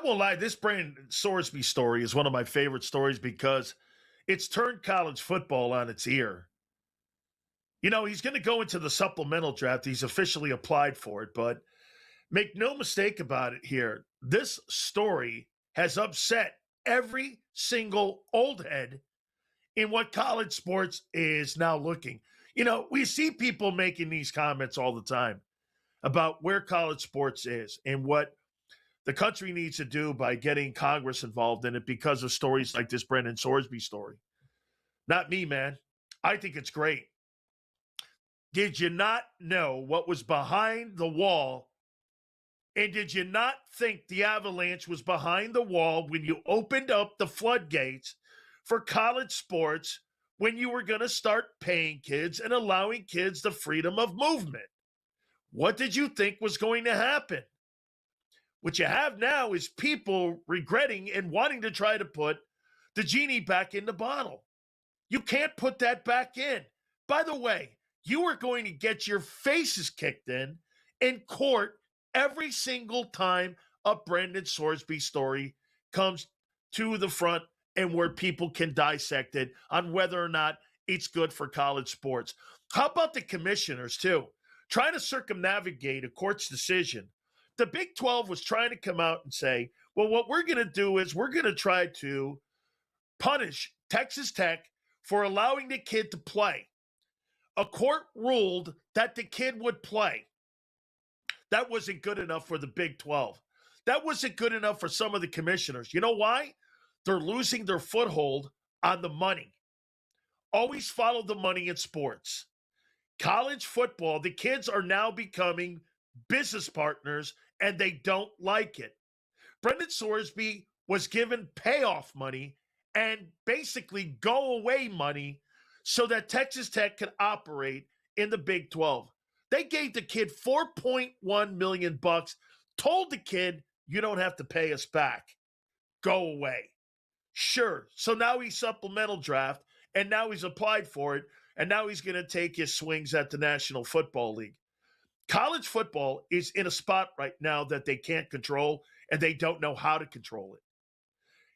A: won't lie, this Brandon Sorsby story is one of my favorite stories because it's turned college football on its ear. You know, he's going to go into the supplemental draft. He's officially applied for it, but make no mistake about it here. This story has upset every single old head in what college sports is now looking. You know, we see people making these comments all the time about where college sports is and what the country needs to do by getting Congress involved in it because of stories like this Brandon Sorsby story. Not me, man. I think it's great. Did you not know what was behind the wall? And did you not think the avalanche was behind the wall when you opened up the floodgates for college sports when you were going to start paying kids and allowing kids the freedom of movement? What did you think was going to happen? What you have now is people regretting and wanting to try to put the genie back in the bottle. You can't put that back in. By the way, you are going to get your faces kicked in court every single time a Brandon Sorsby story comes to the front and where people can dissect it on whether or not it's good for college sports. How about the commissioners, too? Trying to circumnavigate a court's decision. The Big 12 was trying to come out and say, well, what we're going to do is we're going to try to punish Texas Tech for allowing the kid to play. A court ruled that the kid would play. That wasn't good enough for the Big 12. That wasn't good enough for some of the commissioners. You know why? They're losing their foothold on the money. Always follow the money in sports. College football, the kids are now becoming business partners, and they don't like it. Brandon Sorsby was given payoff money and basically go away money so that Texas Tech could operate in the Big 12. They gave the kid $4.1 million, told the kid, you don't have to pay us back. Go away. Sure. So now he's supplemental draft, and now he's applied for it, and now he's going to take his swings at the National Football League. College football is in a spot right now that they can't control, and they don't know how to control it.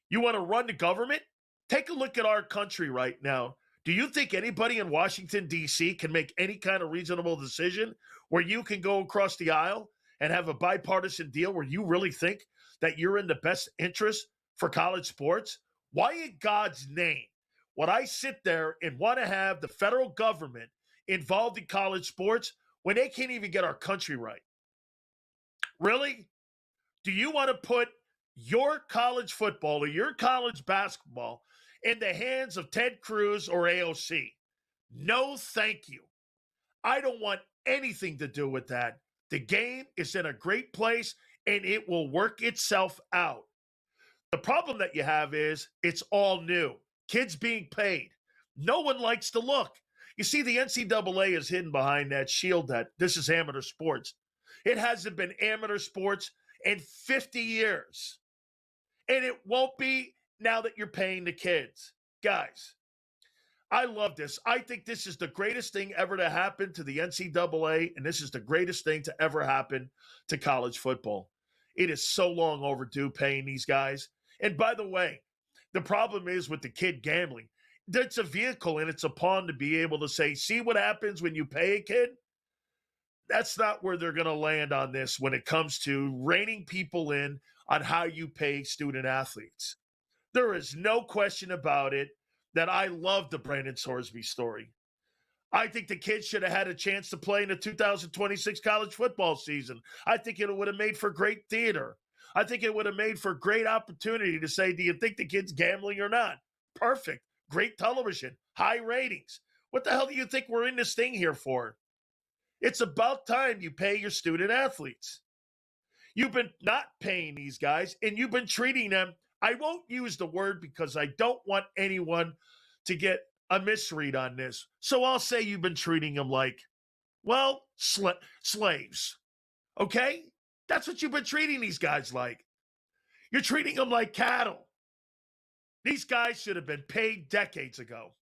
A: You want to run the government? Take a look at our country right now. Do you think anybody in Washington, D.C. can make any kind of reasonable decision where you can go across the aisle and have a bipartisan deal where you really think that you're in the best interest for college sports? Why in God's name would I sit there and want to have the federal government involved in college sports when they can't even get our country right? Really? Do you want to put your college football or your college basketball in the hands of Ted Cruz or AOC? No, thank you. I don't want anything to do with that. The game is in a great place, and it will work itself out. The problem that you have is it's all new. Kids being paid. No one likes to look. You see, the NCAA is hidden behind that shield that this is amateur sports. It hasn't been amateur sports in 50 years. And it won't be now that you're paying the kids. Guys, I love this. I think this is the greatest thing ever to happen to the NCAA, and this is the greatest thing to ever happen to college football. It is so long overdue paying these guys. And by the way, the problem is with the kid gambling. It's a vehicle and it's a pawn to be able to say, see what happens when you pay a kid? That's not where they're going to land on this when it comes to reining people in on how you pay student athletes. There is no question about it that I love the Brandon Sorsby story. I think the kid should have had a chance to play in the 2026 college football season. I think it would have made for great theater. I think it would have made for great opportunity to say, do you think the kid's gambling or not? Perfect. Great television. High ratings. What the hell do you think we're in this thing here for? It's about time you pay your student athletes. You've been not paying these guys, and you've been treating them. I won't use the word because I don't want anyone to get a misread on this. So I'll say you've been treating them like, well, slaves. Okay? That's what you've been treating these guys like. You're treating them like cattle. These guys should have been paid decades ago.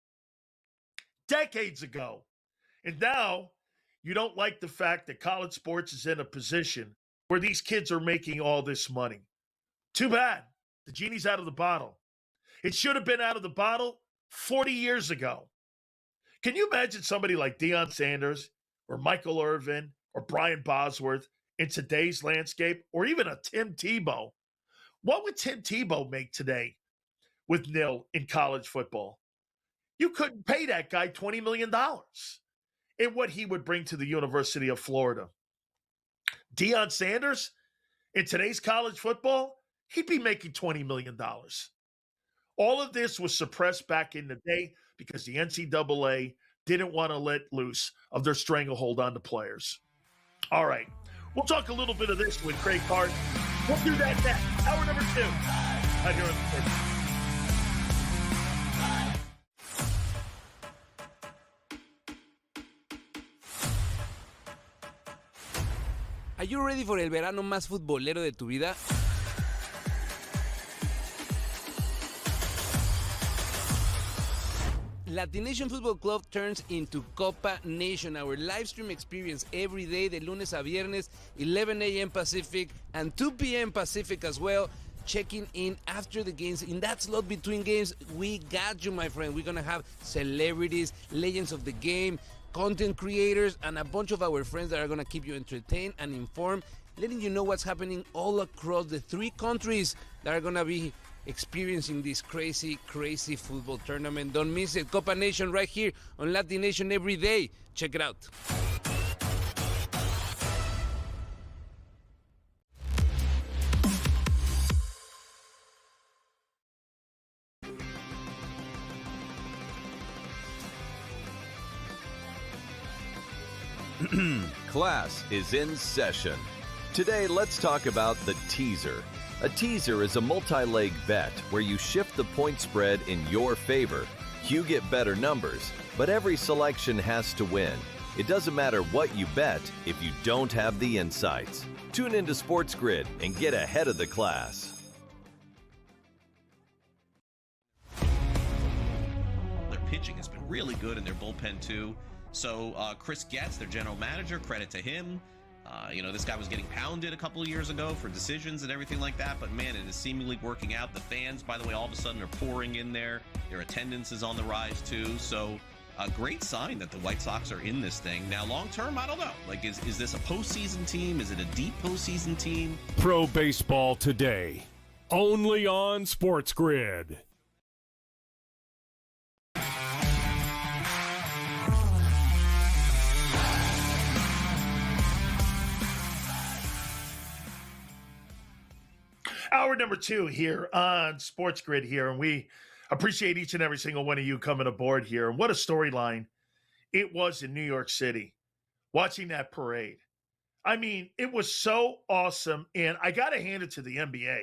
A: Decades ago. And now you don't like the fact that college sports is in a position where these kids are making all this money. Too bad. The genie's out of the bottle. It should have been out of the bottle 40 years ago. Can you imagine somebody like Deion Sanders or Michael Irvin or Brian Bosworth in today's landscape, or even a Tim Tebow? What would Tim Tebow make today with NIL in college football? You couldn't pay that guy $20 million in what he would bring to the University of Florida. Deion Sanders, in today's college football, he'd be making $20 million. All of this was suppressed back in the day because the NCAA didn't want to let loose of their stranglehold on the players. All right. We'll talk a little bit of this with Craig Carton. We'll do that next. Hour number 2. Right here on the Thibs.
G: Are you ready for el verano más futbolero de tu vida? Latination Football Club turns into Copa Nation, our live stream experience every day, de lunes a viernes, 11 a.m. Pacific and 2 p.m. Pacific as well. Checking in after the games. In that slot between games, we got you, my friend. We're going to have celebrities, legends of the game, content creators, and a bunch of our friends that are going to keep you entertained and informed, letting you know what's happening all across the 3 countries that are going to be experiencing this crazy, crazy football tournament. Don't miss it. Copa Nation right here on Latin Nation every day. Check it out.
H: Class is in session. Today, let's talk about the teaser. A teaser is a multi-leg bet where you shift the point spread in your favor. You get better numbers, but every selection has to win. It doesn't matter what you bet if you don't have the insights. Tune into Sports Grid and get ahead of the class.
I: Their pitching has been really good in their bullpen too. So Chris Getz, their general manager, credit to him. This guy was getting pounded a couple of years ago for decisions and everything like that, but man, it is seemingly working out. The fans, by the way, all of a sudden are pouring in there. Their attendance is on the rise too. So a great sign that the White Sox are in this thing. Now, long term, I don't know. Like, is this a postseason team? Is it a deep postseason team?
J: Pro Baseball Today, only on Sports Grid.
A: Hour number 2 here on Sports Grid here, and we appreciate each and every single one of you coming aboard here. And what a storyline it was in New York City, watching that parade. I mean, it was so awesome, and I got to hand it to the NBA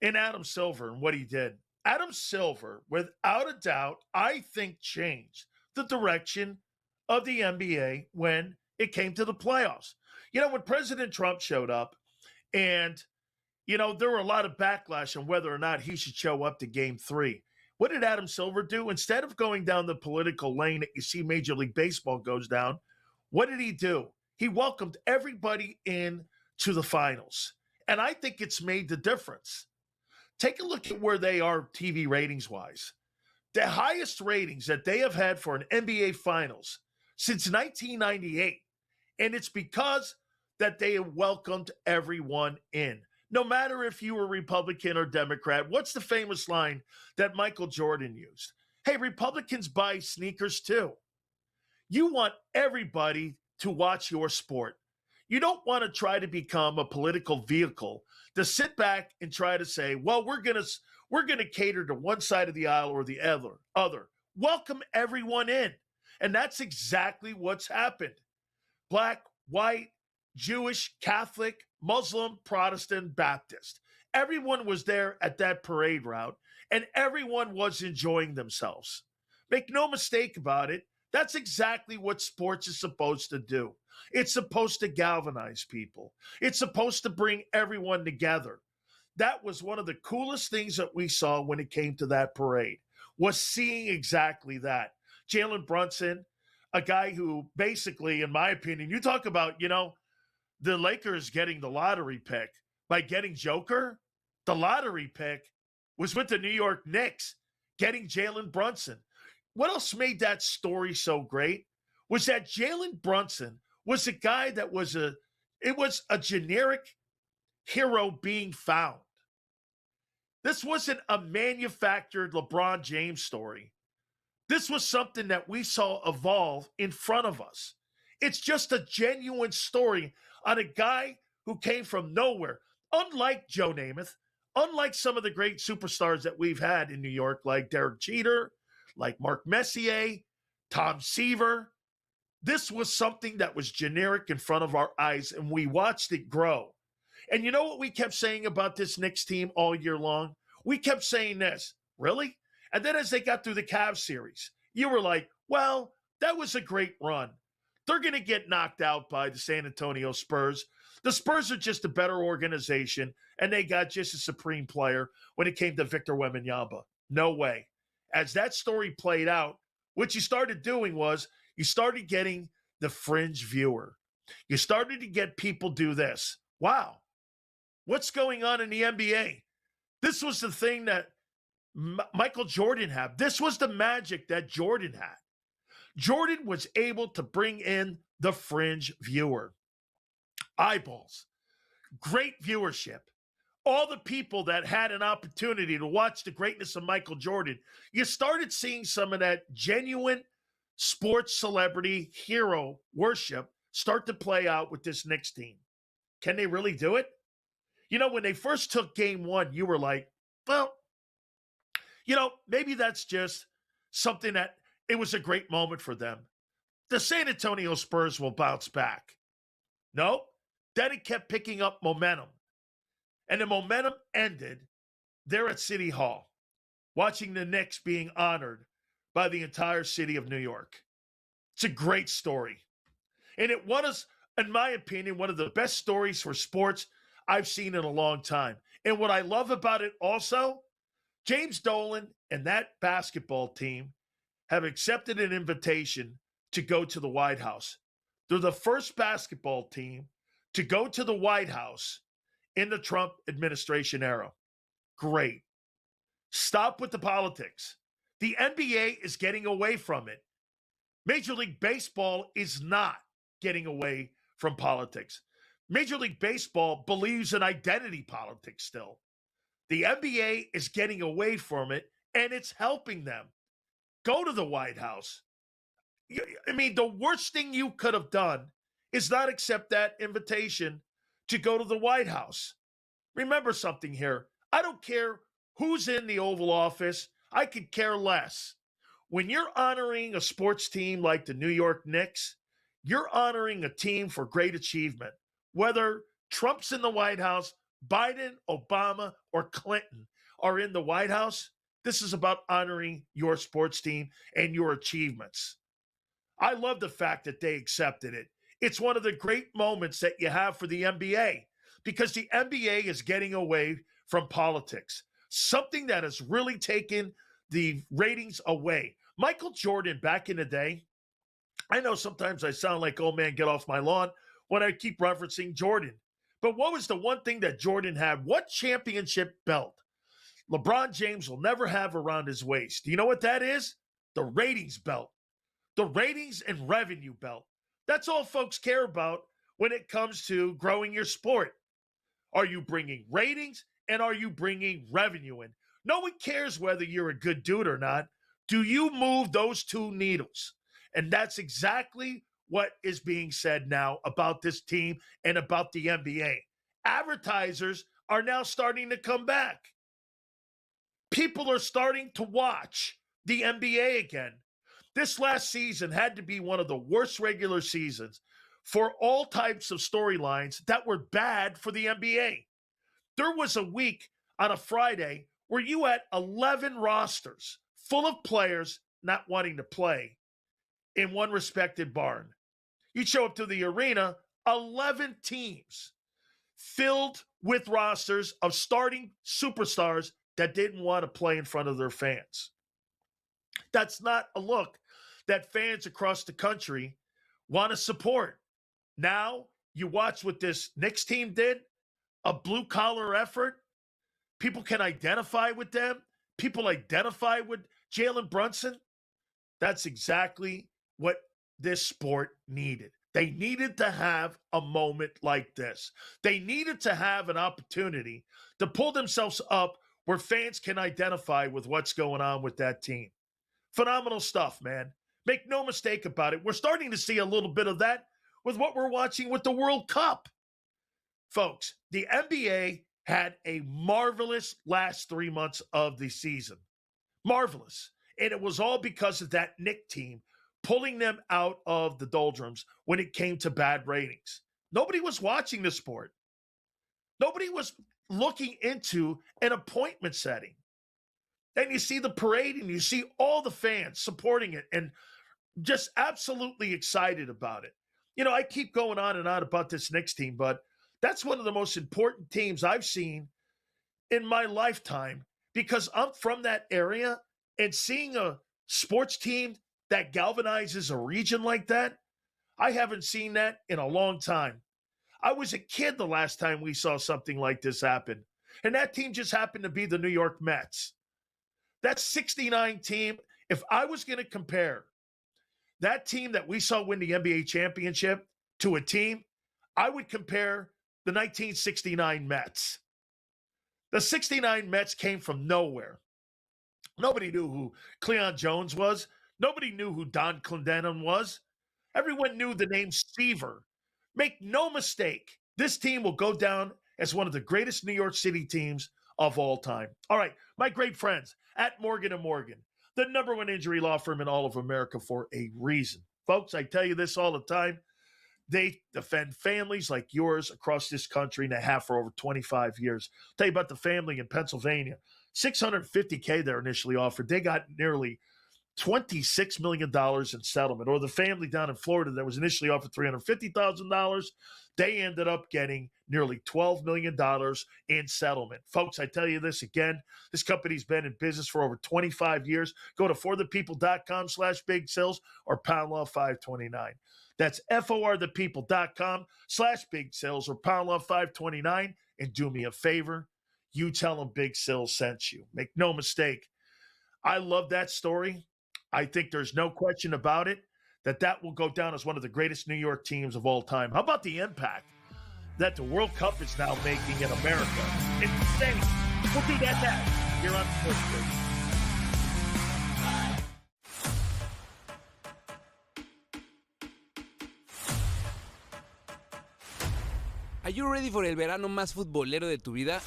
A: and Adam Silver and what he did. Adam Silver, without a doubt, I think changed the direction of the NBA when it came to the playoffs. When President Trump showed up and there were a lot of backlash on whether or not he should show up to Game 3. What did Adam Silver do? Instead of going down the political lane that you see Major League Baseball goes down, what did he do? He welcomed everybody in to the finals. And I think it's made the difference. Take a look at where they are TV ratings-wise. The highest ratings that they have had for an NBA Finals since 1998. And it's because that they have welcomed everyone in. No matter if you were Republican or Democrat, what's the famous line that Michael Jordan used? Hey, Republicans buy sneakers too. You want everybody to watch your sport. You don't want to try to become a political vehicle to sit back and try to say, well, we're gonna cater to one side of the aisle or the other. Welcome everyone in. And that's exactly what's happened. Black, white, Jewish, Catholic, Muslim, Protestant, Baptist. Everyone was there at that parade route, and everyone was enjoying themselves. Make no mistake about it, that's exactly what sports is supposed to do. It's supposed to galvanize people. It's supposed to bring everyone together. That was one of the coolest things that we saw when it came to that parade, was seeing exactly that. Jalen Brunson, a guy who basically, in my opinion, you talk about, the Lakers getting the lottery pick by getting Joker. The lottery pick was with the New York Knicks getting Jalen Brunson. What else made that story so great was that Jalen Brunson was a guy that was a generic hero being found. This wasn't a manufactured LeBron James story. This was something that we saw evolve in front of us. It's just a genuine story on a guy who came from nowhere. Unlike Joe Namath, unlike some of the great superstars that we've had in New York, like Derek Jeter, like Mark Messier, Tom Seaver, this was something that was generic in front of our eyes, and we watched it grow. And you know what we kept saying about this Knicks team all year long? We kept saying this, really? And then as they got through the Cavs series, you were like, well, that was a great run. They're going to get knocked out by the San Antonio Spurs. The Spurs are just a better organization, and they got just a supreme player when it came to Victor Wembanyama. No way. As that story played out, what you started doing was you started getting the fringe viewer. You started to get people do this. Wow, what's going on in the NBA? This was the thing that Michael Jordan had. This was the magic that Jordan had. Jordan was able to bring in the fringe viewer. Eyeballs, great viewership. All the people that had an opportunity to watch the greatness of Michael Jordan, you started seeing some of that genuine sports celebrity hero worship start to play out with this Knicks team. Can they really do it? You know, when they first took game one, you were like, well, you know, maybe that's just something that it was a great moment for them. The San Antonio Spurs will bounce back. No, then it kept picking up momentum. And the momentum ended there at City Hall, watching the Knicks being honored by the entire city of New York. It's a great story. And it was, in my opinion, one of the best stories for sports I've seen in a long time. And what I love about it also, James Dolan and that basketball team have accepted an invitation to go to the White House. They're the first basketball team to go to the White House in the Trump administration era. Great. Stop with the politics. The NBA is getting away from it. Major League Baseball is not getting away from politics. Major League Baseball believes in identity politics still. The NBA is getting away from it, and it's helping them. Go to the White House. I mean, the worst thing you could have done is not accept that invitation to go to the White House. Remember something here. I don't care who's in the Oval Office. I could care less. When you're honoring a sports team like the New York Knicks, you're honoring a team for great achievement. Whether Trump's in the White House, Biden, Obama, or Clinton are in the White House, this is about honoring your sports team and your achievements. I love the fact that they accepted it. It's one of the great moments that you have for the NBA because the NBA is getting away from politics, something that has really taken the ratings away. Michael Jordan, back in the day, I know sometimes I sound like, oh man, get off my lawn when I keep referencing Jordan. But what was the one thing that Jordan had? What championship belt LeBron James will never have around his waist? Do you know what that is? The ratings belt. The ratings and revenue belt. That's all folks care about when it comes to growing your sport. Are you bringing ratings and are you bringing revenue in? No one cares whether you're a good dude or not. Do you move those two needles? And that's exactly what is being said now about this team and about the NBA. Advertisers are now starting to come back. People are starting to watch the NBA again. This last season had to be one of the worst regular seasons for all types of storylines that were bad for the NBA. There was a week on a Friday where you had 11 rosters full of players not wanting to play in one respected barn. You'd show up to the arena, 11 teams filled with rosters of starting superstars that didn't want to play in front of their fans. That's not a look that fans across the country want to support. Now, you watch what this Knicks team did, a blue-collar effort. People can identify with them. People identify with Jalen Brunson. That's exactly what this sport needed. They needed to have a moment like this. They needed to have an opportunity to pull themselves up where fans can identify with what's going on with that team. Phenomenal stuff, man. Make no mistake about it. We're starting to see a little bit of that with what we're watching with the World Cup. Folks, the NBA had a marvelous last 3 months of the season. Marvelous. And it was all because of that Knicks team pulling them out of the doldrums when it came to bad ratings. Nobody was watching the sport. Nobody was looking into an appointment setting. Then you see the parade and you see all the fans supporting it and just absolutely excited about it. You know, I keep going on and on about this Knicks team, but that's one of the most important teams I've seen in my lifetime because I'm from that area, and seeing a sports team that galvanizes a region like that, I haven't seen that in a long time. I was a kid the last time we saw something like this happen, and that team just happened to be the New York Mets. That 69 team, if I was going to compare that team that we saw win the NBA championship to a team, I would compare the 1969 Mets. The 69 Mets came from nowhere. Nobody knew who Cleon Jones was. Nobody knew who Don Clendenon was. Everyone knew the name Seaver. Make no mistake, this team will go down as one of the greatest New York City teams of all time. All right, my great friends at Morgan & Morgan, the #1 injury law firm in all of America for a reason. Folks, I tell you this all the time. They defend families like yours across this country, and they have for over 25 years. I'll tell you about the family in Pennsylvania. $650K they're initially offered. They got nearly $26 million in settlement. Or the family down in Florida that was initially offered $350,000. They ended up getting nearly $12 million in settlement. Folks, I tell you this again, this company's been in business for over 25 years. Go to forthepeople.com/big sales or pound law 529. That's forthepeople.com/big sales or pound law 529. And do me a favor, you tell them Big Sills sent you. Make no mistake. I love that story. I think there's no question about it that will go down as one of the greatest New York teams of all time. How about the impact that the World Cup is now making in America? It's insane. We'll do that next here on Sports Grid.
G: Are you ready for el verano más futbolero de tu vida?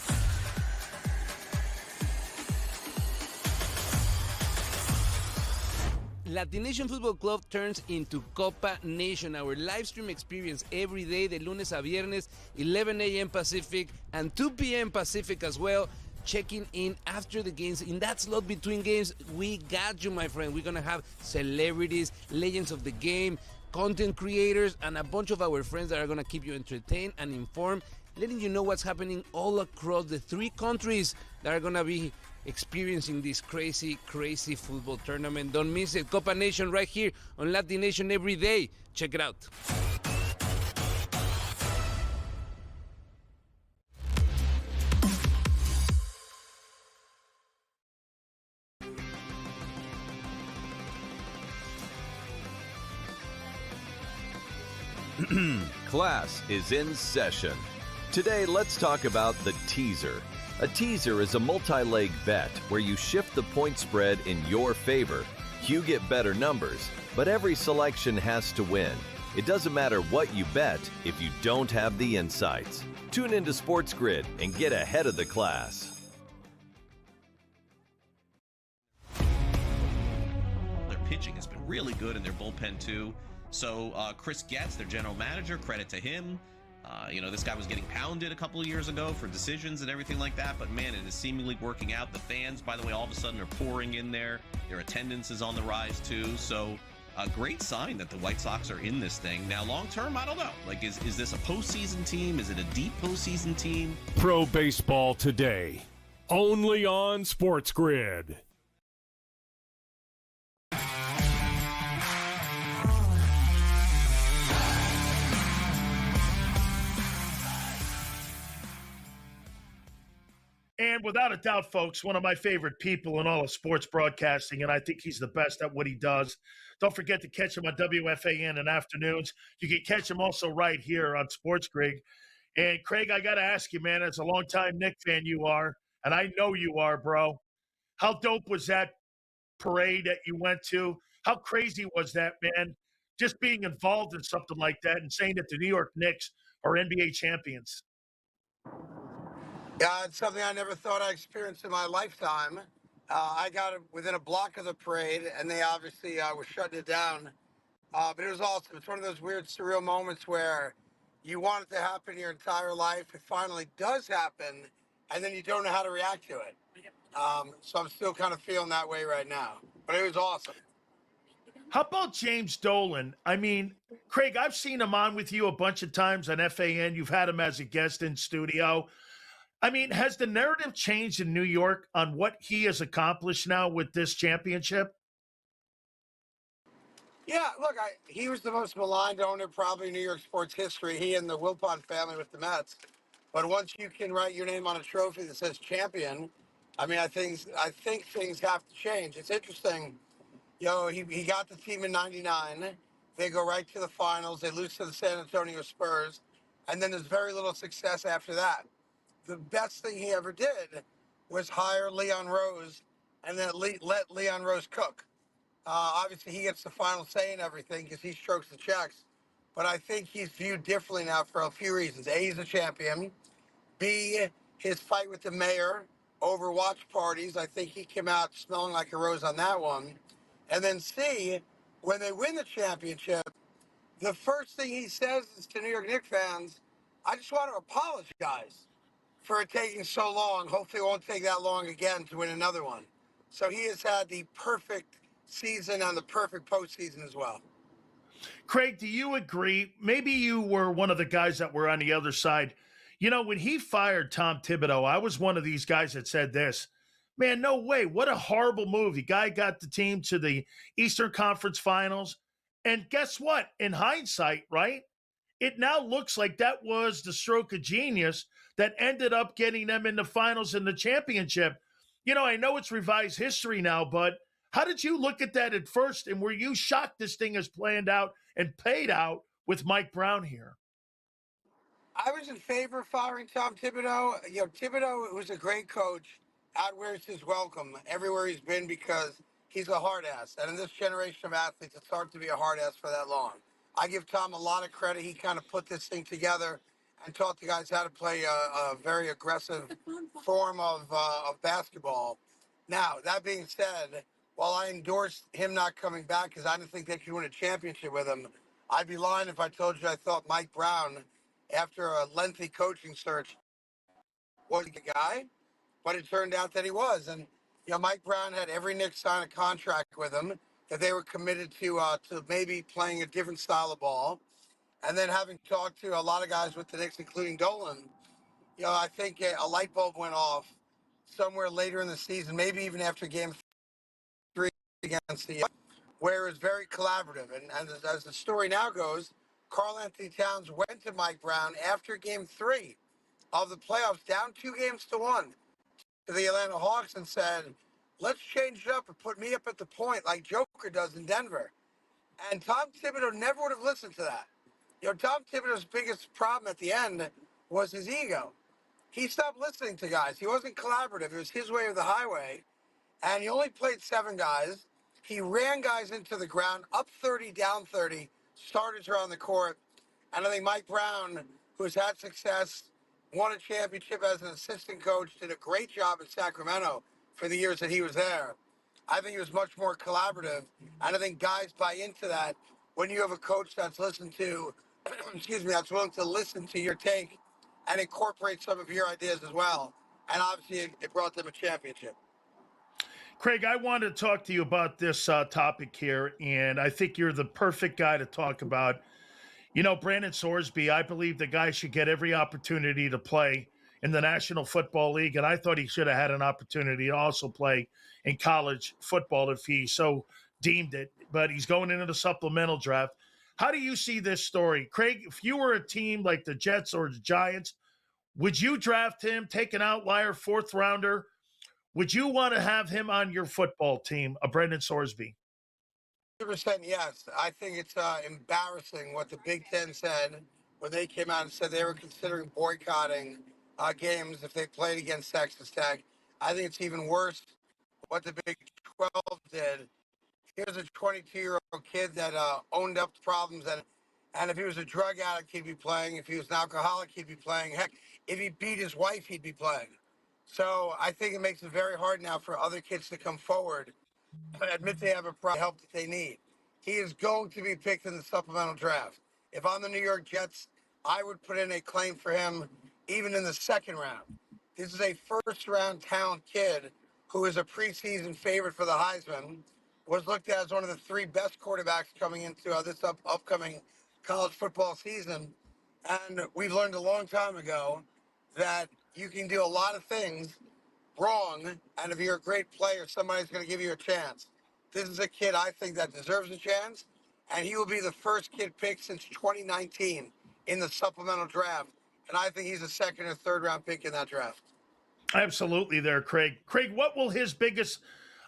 G: Latination Football Club turns into Copa Nation, our live stream experience every day, de lunes a viernes, 11 a.m. Pacific and 2 p.m. Pacific as well. Checking in after the games. In that slot between games, we got you, my friend. We're going to have celebrities, legends of the game, content creators, and a bunch of our friends that are going to keep you entertained and informed, letting you know what's happening all across the 3 countries that are going to be experiencing this crazy football tournament. Don't miss it. Copa Nation right here on Latin Nation every day. Check it out.
H: Class is in session. Today, let's talk about the teaser. A teaser is a multi-leg bet where you shift the point spread in your favor. You get better numbers, but every selection has to win. It doesn't matter what you bet if you don't have the insights. Tune into Sports Grid and get ahead of the class.
I: Their pitching has been really good in their bullpen too. So Chris Getz, their general manager, credit to him. This guy was getting pounded a couple of years ago for decisions and everything like that, but man, it is seemingly working out. The fans, by the way, all of a sudden are pouring in there. Their attendance is on the rise too. So a great sign that the White Sox are in this thing. Now, long term, I don't know. Like, is this a postseason team? Is it a deep postseason team?
J: Pro Baseball Today, only on Sports Grid.
A: And without a doubt, folks, one of my favorite people in all of sports broadcasting, and I think he's the best at what he does. Don't forget to catch him on WFAN in afternoons. You can catch him also right here on Sports Grid. And, Craig, I got to ask you, man, as a longtime Knicks fan you are, and I know you are, bro, how dope was that parade that you went to? How crazy was that, man? Just being involved in something like that and saying that the New York Knicks are NBA champions.
K: Yeah, it's something I never thought I'd experience in my lifetime. I got within a block of the parade, and they obviously were shutting it down. But it was awesome. It's one of those weird, surreal moments where you want it to happen your entire life. It finally does happen, and then you don't know how to react to it. So I'm still kind of feeling that way right now. But it was awesome.
A: How about James Dolan? I mean, Craig, I've seen him on with you a bunch of times on FAN. You've had him as a guest in studio. I mean, has the narrative changed in New York on what he has accomplished now with this championship?
K: Yeah, look, he was the most maligned owner probably in New York sports history, he and the Wilpon family with the Mets. But once you can write your name on a trophy that says champion, I mean, I think things have to change. It's interesting. He got the team in 99. They go right to the finals. They lose to the San Antonio Spurs. And then there's very little success after that. The best thing he ever did was hire Leon Rose and then let Leon Rose cook. Obviously, he gets the final say in everything because he strokes the checks. But I think he's viewed differently now for a few reasons. A, he's a champion. B, his fight with the mayor over watch parties. I think he came out smelling like a rose on that one. And then C, when they win the championship, the first thing he says is to New York Knicks fans, I just want to apologize for it taking so long. Hopefully it won't take that long again to win another one. So he has had the perfect season and the perfect postseason as well.
A: Craig, do you agree? Maybe you were one of the guys that were on the other side. You know, when he fired Tom Thibodeau, I was one of these guys that said this. Man, no way. What a horrible move. The guy got the team to the Eastern Conference Finals. And guess what? In hindsight, right? It now looks like that was the stroke of genius that ended up getting them in the finals and the championship. You know, I know it's revised history now, but how did you look at that at first? And were you shocked this thing is planned out and paid out with Mike Brown here?
K: I was in favor of firing Tom Thibodeau. Thibodeau, who's a great coach, outwears his welcome everywhere he's been because he's a hard ass. And in this generation of athletes, it's hard to be a hard ass for that long. I give Tom a lot of credit. He kind of put this thing together and taught the guys how to play a very aggressive form of basketball. Now, that being said, while I endorsed him not coming back because I didn't think they could win a championship with him, I'd be lying if I told you I thought Mike Brown, after a lengthy coaching search, was the guy. But it turned out that he was. And, Mike Brown had every Knicks sign a contract with him that they were committed to maybe playing a different style of ball. And then having talked to a lot of guys with the Knicks, including Dolan, I think a light bulb went off somewhere later in the season, maybe even after game 3 against the where it was very collaborative. And as the story now goes, Karl Anthony Towns went to Mike Brown after game 3 of the playoffs, down 2-1 to the Atlanta Hawks, and said, let's change it up and put me up at the point like Joker does in Denver. And Tom Thibodeau never would have listened to that. Tom Thibodeau's biggest problem at the end was his ego. He stopped listening to guys. He wasn't collaborative. It was his way or the highway. And he only played 7 guys. He ran guys into the ground, up 30, down 30, starters around the court. And I think Mike Brown, who's had success, won a championship as an assistant coach, did a great job in Sacramento for the years that he was there. I think he was much more collaborative. And I think guys buy into that when you have a coach that's listened to, that's willing to listen to your take and incorporate some of your ideas as well. And obviously it brought them a championship.
A: Craig, I want to talk to you about this topic here, and I think you're the perfect guy to talk about. Brandon Sorsby, I believe the guy should get every opportunity to play in the National Football League, and I thought he should have had an opportunity to also play in college football if he so deemed it, but he's going into the supplemental draft. How do you see this story? Craig, if you were a team like the Jets or the Giants, Would you draft him, take an outlier 4th rounder? Would you want to have him on your football team, Brandon Sorsby?
K: 100% yes. I think it's embarrassing what the Big Ten said when they came out and said they were considering boycotting games if they played against Texas Tech. I think it's even worse what the Big 12 did. Here's a 22-year-old kid that owned up to problems, and if he was a drug addict, he'd be playing. If he was an alcoholic, he'd be playing. Heck, if he beat his wife, he'd be playing. So I think it makes it very hard now for other kids to come forward and admit they have a problem, help that they need. He is going to be picked in the supplemental draft. If I'm the New York Jets, I would put in a claim for him even in the 2nd round. This is a 1st-round talent kid who is a preseason favorite for the Heisman, was looked at as one of the 3 best quarterbacks coming into this upcoming college football season. And we've learned a long time ago that you can do a lot of things wrong, and if you're a great player, somebody's going to give you a chance. This is a kid I think that deserves a chance, and he will be the first kid picked since 2019 in the supplemental draft, and I think he's a 2nd or 3rd round pick in that draft.
A: Absolutely there, Craig. Craig, what will his biggest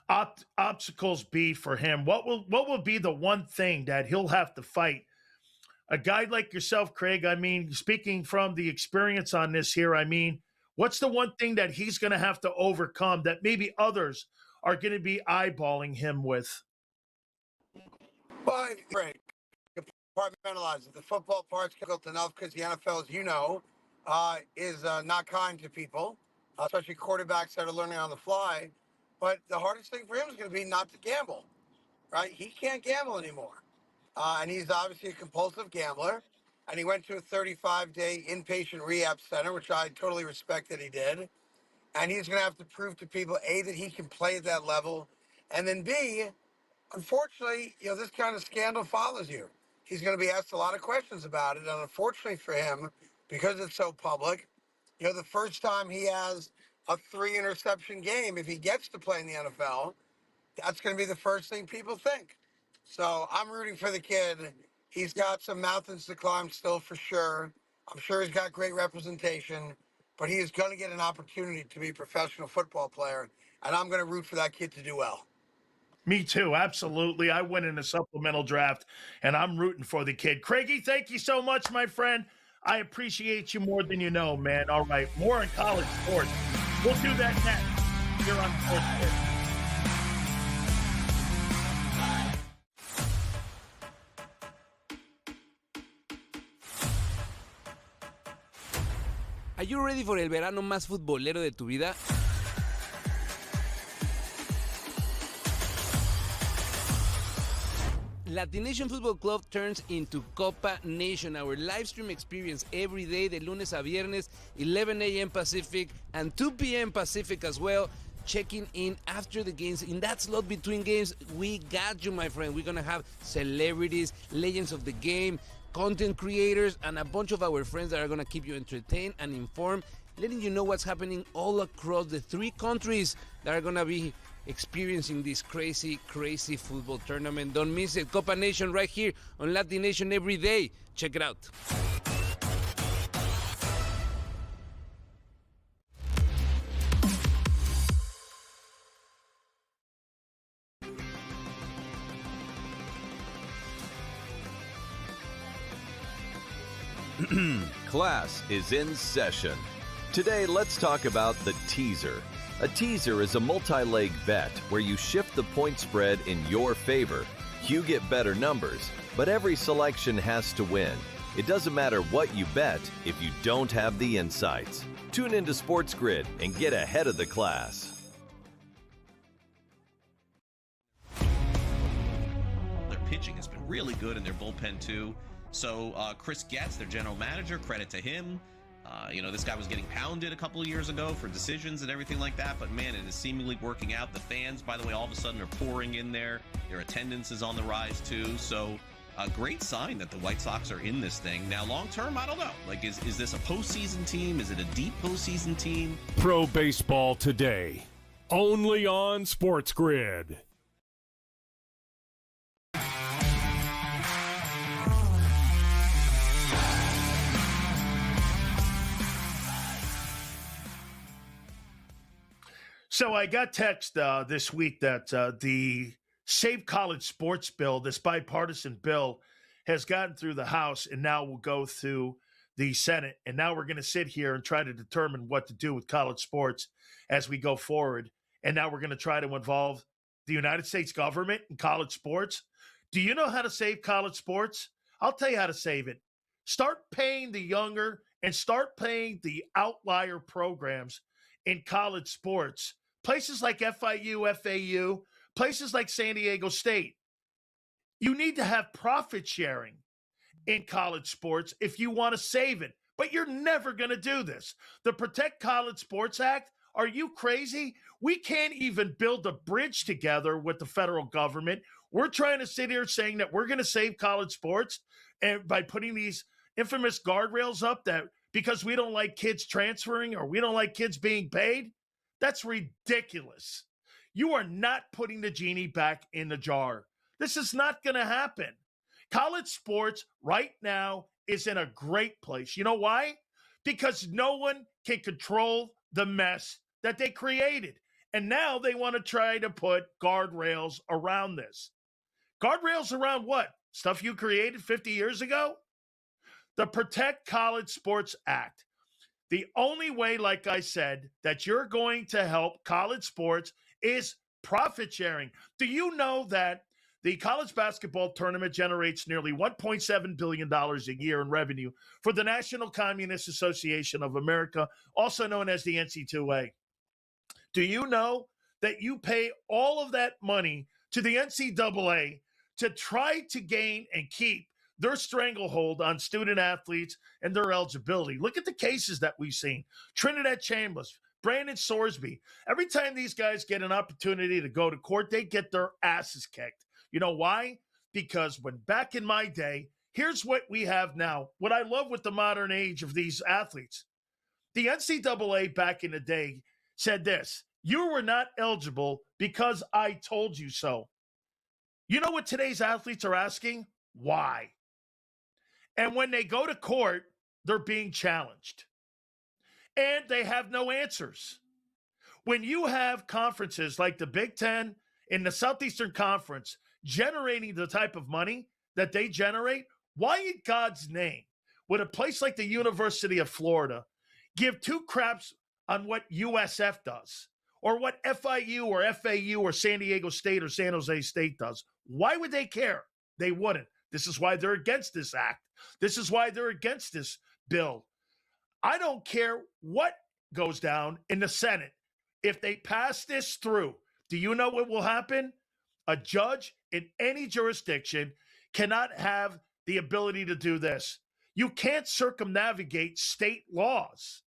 A: obstacles be for him? What will be the one thing that he'll have to fight? A guy like yourself, Craig, I mean, speaking from the experience on this here, I mean, what's the one thing that he's going to have to overcome that maybe others are going to be eyeballing him with?
K: Well, Craig, compartmentalize it. The football part's difficult enough because the NFL, as you know, is not kind to people, especially quarterbacks that are learning on the fly. But the hardest thing for him is going to be not to gamble, right? He can't gamble anymore. And he's obviously a compulsive gambler. And he went to a 35-day inpatient rehab center, which I totally respect that he did. And he's going to have to prove to people, A, that he can play at that level. And then B, unfortunately, this kind of scandal follows you. He's going to be asked a lot of questions about it. And unfortunately for him, because it's so public, the first time he has a 3-interception game, if he gets to play in the NFL, that's going to be the first thing people think. So I'm rooting for the kid. He's got some mountains to climb still for sure. I'm sure he's got great representation, but he is going to get an opportunity to be a professional football player, and I'm going to root for that kid to do well.
A: Me too, absolutely. I went in a supplemental draft, and I'm rooting for the kid. Craigie, thank you so much, my friend. I appreciate you more than you know, man. All right, more in college sports. We'll do that next here on Sports Quick.
G: Are you ready for el verano más futbolero de tu vida? Latination Football Club turns into Copa Nation, our live stream experience every day, de lunes a viernes, 11 a.m. Pacific and 2 p.m. Pacific as well. Checking in after the games. In that slot between games, we got you, my friend. We're going to have celebrities, legends of the game, content creators, and a bunch of our friends that are going to keep you entertained and informed, letting you know what's happening all across the 3 countries that are going to be experiencing this crazy football tournament. Don't miss it. Copa Nation right here on Latin Nation every day. Check it out.
H: Class is in session. Today, let's talk about the teaser. A teaser is a multi-leg bet where you shift the point spread in your favor. You get better numbers, but every selection has to win. It doesn't matter what you bet if you don't have the insights. Tune into Sports Grid and get ahead of the class.
I: Their pitching has been really good in their bullpen too. So Chris Getz, their general manager, credit to him. This guy was getting pounded a couple of years ago for decisions and everything like that, but man, it is seemingly working out. The fans, by the way, all of a sudden are pouring in there. Their attendance is on the rise too. So a great sign that the White Sox are in this thing. Now, long term, I don't know. Like, is this a postseason team? Is it a deep postseason team?
J: Pro Baseball Today, only on Sports Grid.
A: So I got text this week that the Save College Sports bill, this bipartisan bill, has gotten through the House and now will go through the Senate. And now we're going to sit here and try to determine what to do with college sports as we go forward. And now we're going to try to involve the United States government in college sports. Do you know how to save college sports? I'll tell you how to save it. Start paying the younger and start paying the outlier programs in college sports. Places like FIU, FAU, places like San Diego State. You need to have profit sharing in college sports if you want to save it. But you're never going to do this. The Protect College Sports Act, are you crazy? We can't even build a bridge together with the federal government. We're trying to sit here saying that we're going to save college sports and by putting these infamous guardrails up that because we don't like kids transferring or we don't like kids being paid. That's ridiculous. You are not putting the genie back in the jar. This is not going to happen. College sports right now is in a great place. You know why? Because no one can control the mess that they created. And now they want to try to put guardrails around this. Guardrails around what? Stuff you created 50 years ago? The Protect College Sports Act. The only way, like I said, that you're going to help college sports is profit sharing. Do you know that the college basketball tournament generates nearly $1.7 billion a year in revenue for the National Communist Association of America, also known as the NCAA? Do you know that you pay all of that money to the NCAA to try to gain and keep their stranglehold on student athletes and their eligibility? Look at the cases that we've seen. Trinidad Chambers, Brandon Sorsby. Every time these guys get an opportunity to go to court, they get their asses kicked. You know why? Because when back in my day, here's what we have now. What I love with the modern age of these athletes. The NCAA back in the day said this: you were not eligible because I told you so. You know what today's athletes are asking? Why? And when they go to court, they're being challenged. And they have no answers. When you have conferences like the Big Ten and the Southeastern Conference generating the type of money that they generate, why in God's name would a place like the University of Florida give two craps on what USF does or what FIU or FAU or San Diego State or San Jose State does? Why would they care? They wouldn't. This is why they're against this act. This is why they're against this bill. I don't care what goes down in the Senate. If they pass this through, do you know what will happen? A judge in any jurisdiction cannot have the ability to do this. You can't circumnavigate state laws.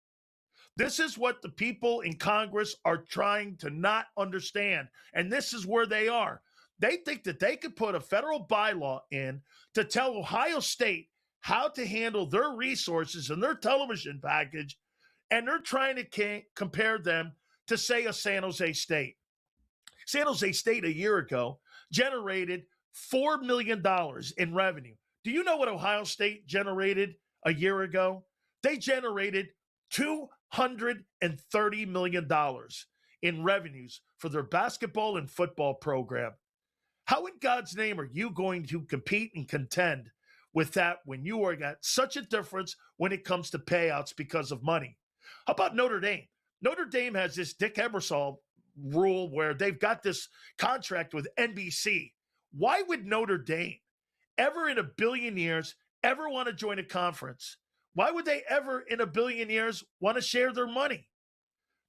A: This is what the people in Congress are trying to not understand. And this is where they are. They think that they could put a federal bylaw in to tell Ohio State how to handle their resources and their television package, and they're trying to compare them to, say, a San Jose State. San Jose State a year ago generated $4 million in revenue. Do you know what Ohio State generated a year ago? They generated $230 million in revenues for their basketball and football program. How in God's name are you going to compete and contend with that when you are got such a difference when it comes to payouts because of money? How about Notre Dame? Notre Dame has this Dick Ebersol rule where they've got this contract with NBC. Why would Notre Dame ever in a billion years ever want to join a conference? Why would they ever in a billion years want to share their money?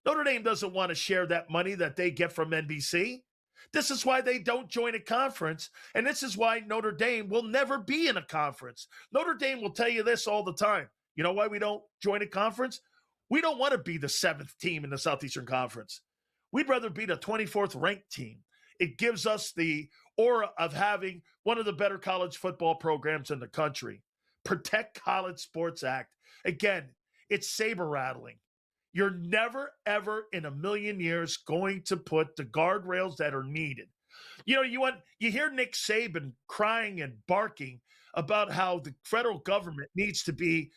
A: Notre Dame doesn't want to share that money that they get from NBC. This is why they don't join a conference, and this is why Notre Dame will never be in a conference. Notre Dame will tell you this all the time. You know why we don't join a conference? We don't want to be the 7th team in the Southeastern Conference. We'd rather be the 24th ranked team. It gives us the aura of having one of the better college football programs in the country. Protect College Sports Act. Again, it's saber rattling. You're never, ever in a million years going to put the guardrails that are needed. You know, you hear Nick Saban crying and barking about how the federal government needs to be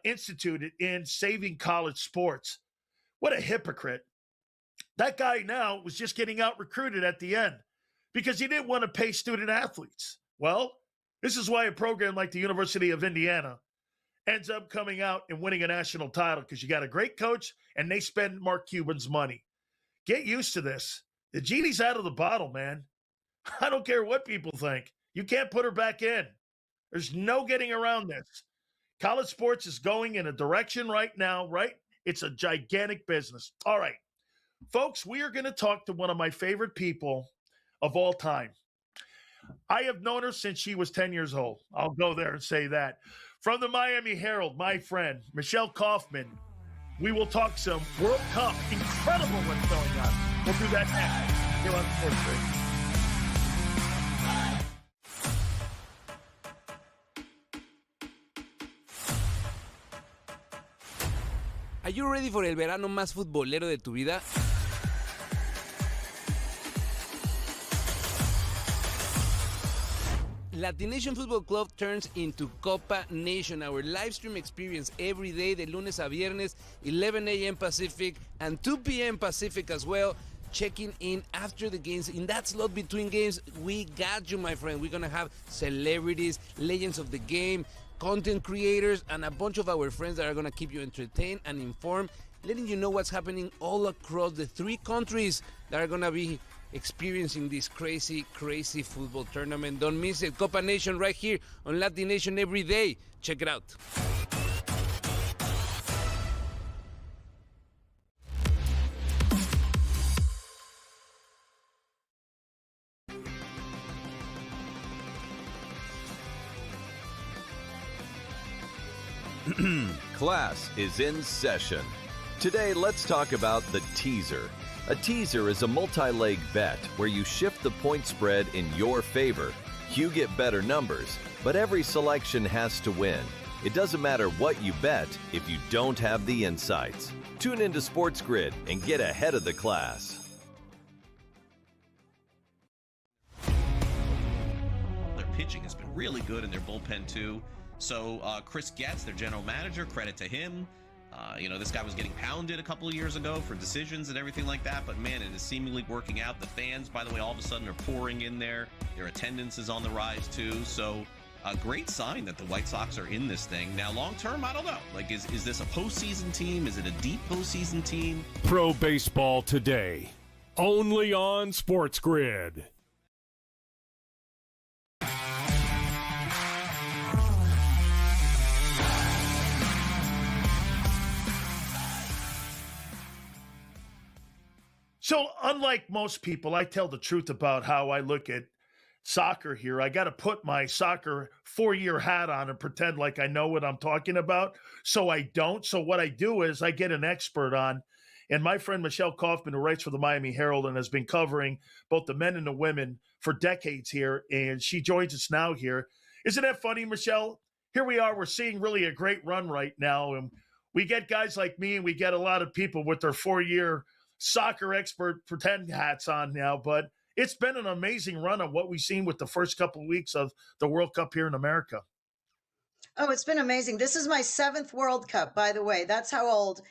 A: instituted in saving college sports. What a hypocrite. That guy now was just getting out recruited at the end because he didn't want to pay student athletes. Well, this is why a program like the University of Indiana ends up coming out and winning a national title, because you got a great coach and they spend Mark Cuban's money. Get used to this. The genie's out of the bottle, man. I don't care what people think. You can't put her back in. There's no getting around this. College sports is going in a direction right now, right? It's a gigantic business. All right, folks, we are going to talk to one of my favorite people of all time. I have known her since she was 10 years old. I'll go there and say that. From the Miami Herald, my friend, Michelle Kaufman. We will talk some World Cup. Incredible what's going on. We'll do that next here on Sports Radio.
G: Are you ready for el verano más futbolero de tu vida? Latination Football Club turns into Copa Nation, our live stream experience every day, de lunes a viernes, 11 a.m. Pacific and 2 p.m. Pacific as well. Checking in after the games. In that slot between games, we got you, my friend. We're going to have celebrities, legends of the game, content creators, and a bunch of our friends that are going to keep you entertained and informed, letting you know what's happening all across the 3 countries that are going to be experiencing this crazy football tournament. Don't miss it. Copa Nation right here on Latin Nation every day. Check it out.
H: Class is in session. Today, let's talk about the teaser. A teaser is a multi-leg bet where you shift the point spread in your favor. You get better numbers, but every selection has to win. It doesn't matter what you bet if you don't have the insights. Tune into Sports Grid and get ahead of the class.
I: Their pitching has been really good in their bullpen too. So Chris Getz, their general manager, credit to him. This guy was getting pounded a couple of years ago for decisions and everything like that, but man, it is seemingly working out. The fans, by the way, all of a sudden are pouring in there. Their attendance is on the rise too. So a great sign that the White Sox are in this thing. Now, long term, I don't know. Like, is this a postseason team? Is it a deep postseason team?
J: Pro Baseball Today, only on Sports Grid.
A: So unlike most people, I tell the truth about how I look at soccer here. I got to put my soccer 4-year hat on and pretend like I know what I'm talking about. So I don't. So what I do is I get an expert on, and my friend Michelle Kaufman, who writes for the Miami Herald and has been covering both the men and the women for decades here, and she joins us now here. Isn't that funny, Michelle? Here we are. We're seeing really a great run right now, and we get guys like me, and we get a lot of people with their 4-year soccer expert pretend hats on now, but it's been an amazing run on what we've seen with the first couple of weeks of the World Cup here in America.
L: Oh, it's been amazing. This is my 7th World Cup, by the way. That's how old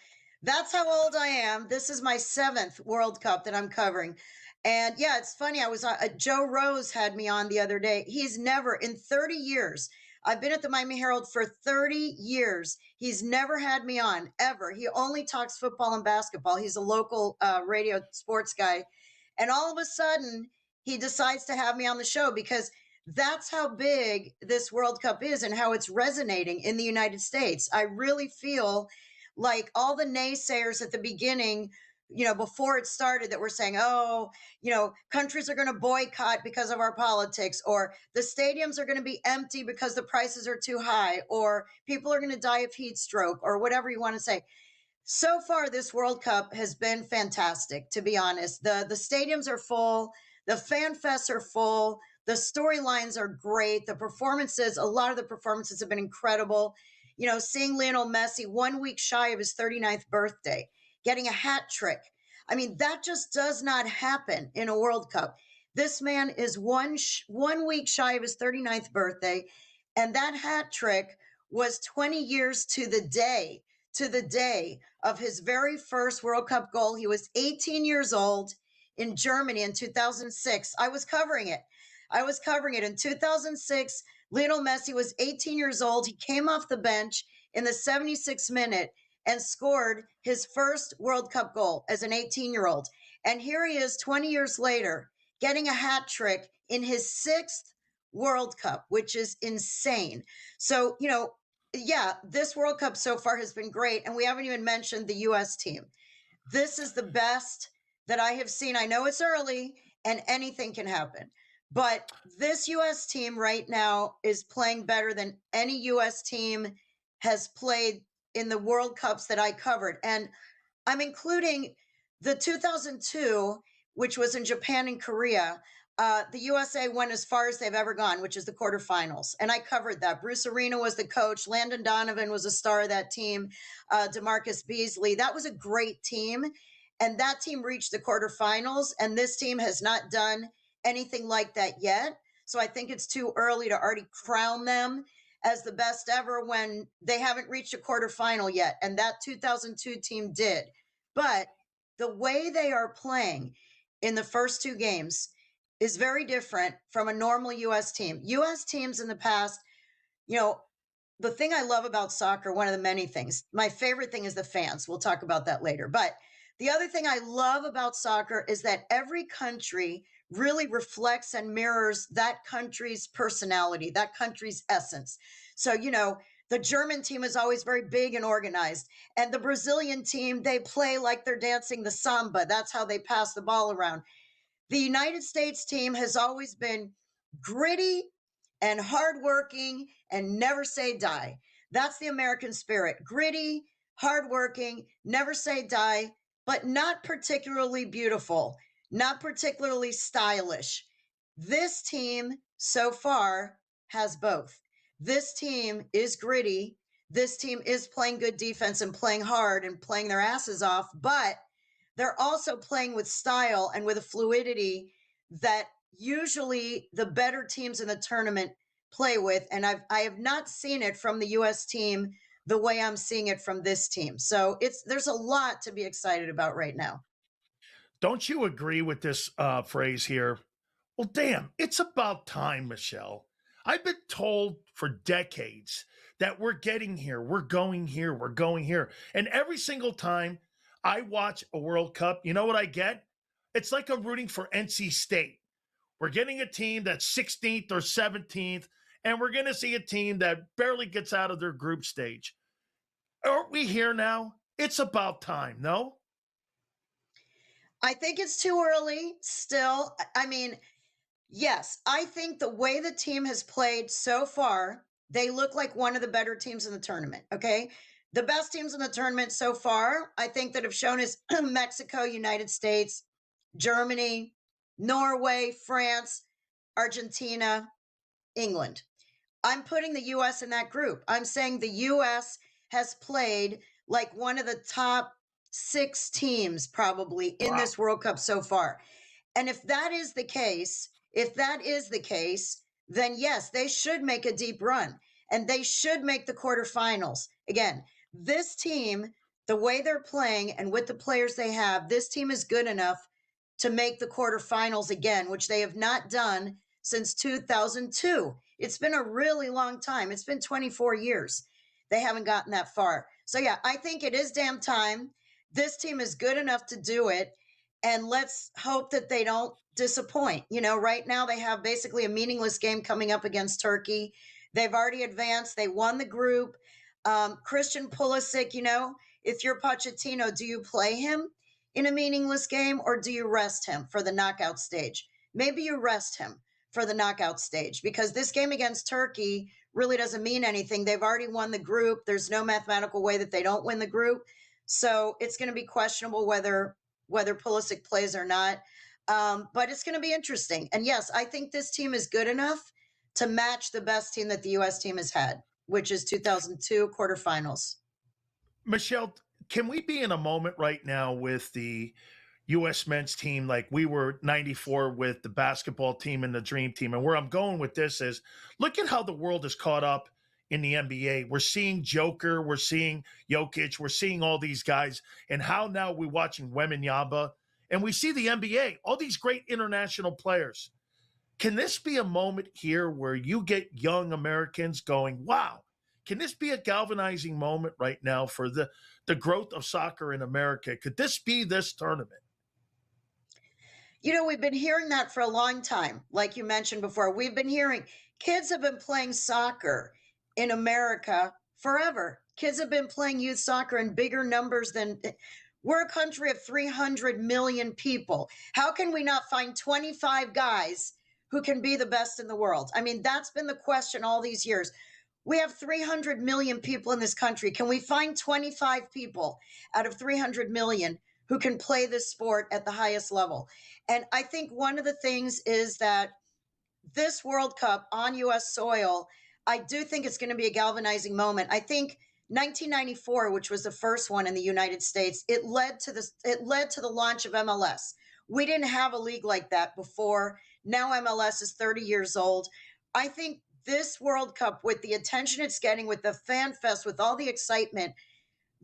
L: I am. This is my 7th World Cup that I'm covering. And yeah, it's funny. I was Joe Rose had me on the other day. He's never in 30 years. I've been at the Miami Herald for 30 years. He's never had me on, ever. He only talks football and basketball. He's a local radio sports guy. And all of a sudden, he decides to have me on the show because that's how big this World Cup is and how it's resonating in the United States. I really feel like all the naysayers at the beginning, before it started, that were saying, countries are going to boycott because of our politics, or the stadiums are going to be empty because the prices are too high, or people are going to die of heat stroke, or whatever you want to say. So far, this World Cup has been fantastic, to be honest. The stadiums are full. The fan fests are full. The storylines are great. A lot of the performances have been incredible. Seeing Lionel Messi 1 week shy of his 39th birthday, getting a hat trick. I mean, that just does not happen in a World Cup. This man is one week shy of his 39th birthday, and that hat trick was 20 years to the day to the day of his very first World Cup goal. He was 18 years old in Germany in 2006. I was covering it. In 2006. Lionel Messi was 18 years old. He came off the bench in the 76th minute and scored his first World Cup goal as an 18-year-old. And here he is 20 years later getting a hat trick in his sixth World Cup, which is insane. So, yeah, this World Cup so far has been great. And we haven't even mentioned the U.S. team. This is the best that I have seen. I know it's early and anything can happen. But this U.S. team right now is playing better than any U.S. team has played in the World Cups that I covered. And I'm including the 2002, which was in Japan and Korea. The USA went as far as they've ever gone, which is the quarterfinals. And I covered that. Bruce Arena was the coach. Landon Donovan was a star of that team. DeMarcus Beasley. That was a great team. And that team reached the quarterfinals. And this team has not done anything like that yet. So I think it's too early to already crown them as the best ever when they haven't reached a quarterfinal yet. And that 2002 team did. But the way they are playing in the first two games is very different from a normal U.S. team. U.S. teams in the past, the thing I love about soccer, one of the many things, my favorite thing is the fans. We'll talk about that later. But the other thing I love about soccer is that every country really reflects and mirrors that country's personality, that country's essence. So, the German team is always very big and organized. And the Brazilian team, they play like they're dancing the samba. That's how they pass the ball around. The United States team has always been gritty and hardworking and never say die. That's the American spirit. Gritty, hardworking, never say die, but not particularly beautiful. Not particularly stylish. This team so far has both. This team is gritty. This team is playing good defense and playing hard and playing their asses off, but they're also playing with style and with a fluidity that usually the better teams in the tournament play with. And I have not seen it from the U.S. team the way I'm seeing it from this team. So there's a lot to be excited about right now.
A: Don't you agree with this phrase here? Well, damn, it's about time, Michelle. I've been told for decades that we're getting here, we're going here, we're going here. And every single time I watch a World Cup, you know what I get? It's like I'm rooting for NC State. We're getting a team that's 16th or 17th, and we're going to see a team that barely gets out of their group stage. Aren't we here now? It's about time, no?
L: I think it's too early still. I mean, yes, I think the way the team has played so far, they look like one of the better teams in the tournament, okay? The best teams in the tournament so far, I think that have shown is Mexico, United States, Germany, Norway, France, Argentina, England. I'm putting the U.S. in that group. I'm saying the U.S. has played like one of the top 6 teams probably in this World Cup so far. And if that is the case, then yes, they should make a deep run and they should make the quarterfinals. Again, this team, the way they're playing and with the players they have, this team is good enough to make the quarterfinals again, which they have not done since 2002. It's been a really long time. It's been 24 years. They haven't gotten that far. So yeah, I think it is damn time. This team is good enough to do it. And let's hope that they don't disappoint. Right now they have basically a meaningless game coming up against Turkey. They've already advanced. They won the group. Christian Pulisic, if you're Pochettino, do you play him in a meaningless game or do you rest him for the knockout stage? Maybe you rest him for the knockout stage because this game against Turkey really doesn't mean anything. They've already won the group. There's no mathematical way that they don't win the group. So it's going to be questionable whether Pulisic plays or not. But it's going to be interesting. And yes, I think this team is good enough to match the best team that the U.S. team has had, which is 2002 quarterfinals.
A: Michelle, can we be in a moment right now with the U.S. men's team like we were 94 with the basketball team and the dream team? And where I'm going with this is look at how the world is caught up in the NBA. We're seeing Joker, we're seeing Jokic, we're seeing all these guys, and how now we're watching Wemby, and we see the NBA, all these great international players. Can this be a moment here where you get young Americans going, wow, can this be a galvanizing moment right now for the growth of soccer in America? Could this be this tournament?
L: You know, we've been hearing that for a long time. Like you mentioned before, we've been hearing kids have been playing soccer in America forever. Kids have been playing youth soccer in bigger numbers than we're a country of 300 million people. How can we not find 25 guys who can be the best in the world? I mean, that's been the question all these years. We have 300 million people in this country. Can we find 25 people out of 300 million who can play this sport at the highest level? And I think one of the things is that this World Cup on U.S. soil, I do think it's going to be a galvanizing moment. I think 1994, which was the first one in the United States, it led to the launch of MLS. We didn't have a league like that before. Now MLS is 30 years old. I think this World Cup, with the attention it's getting, with the fan fest, with all the excitement,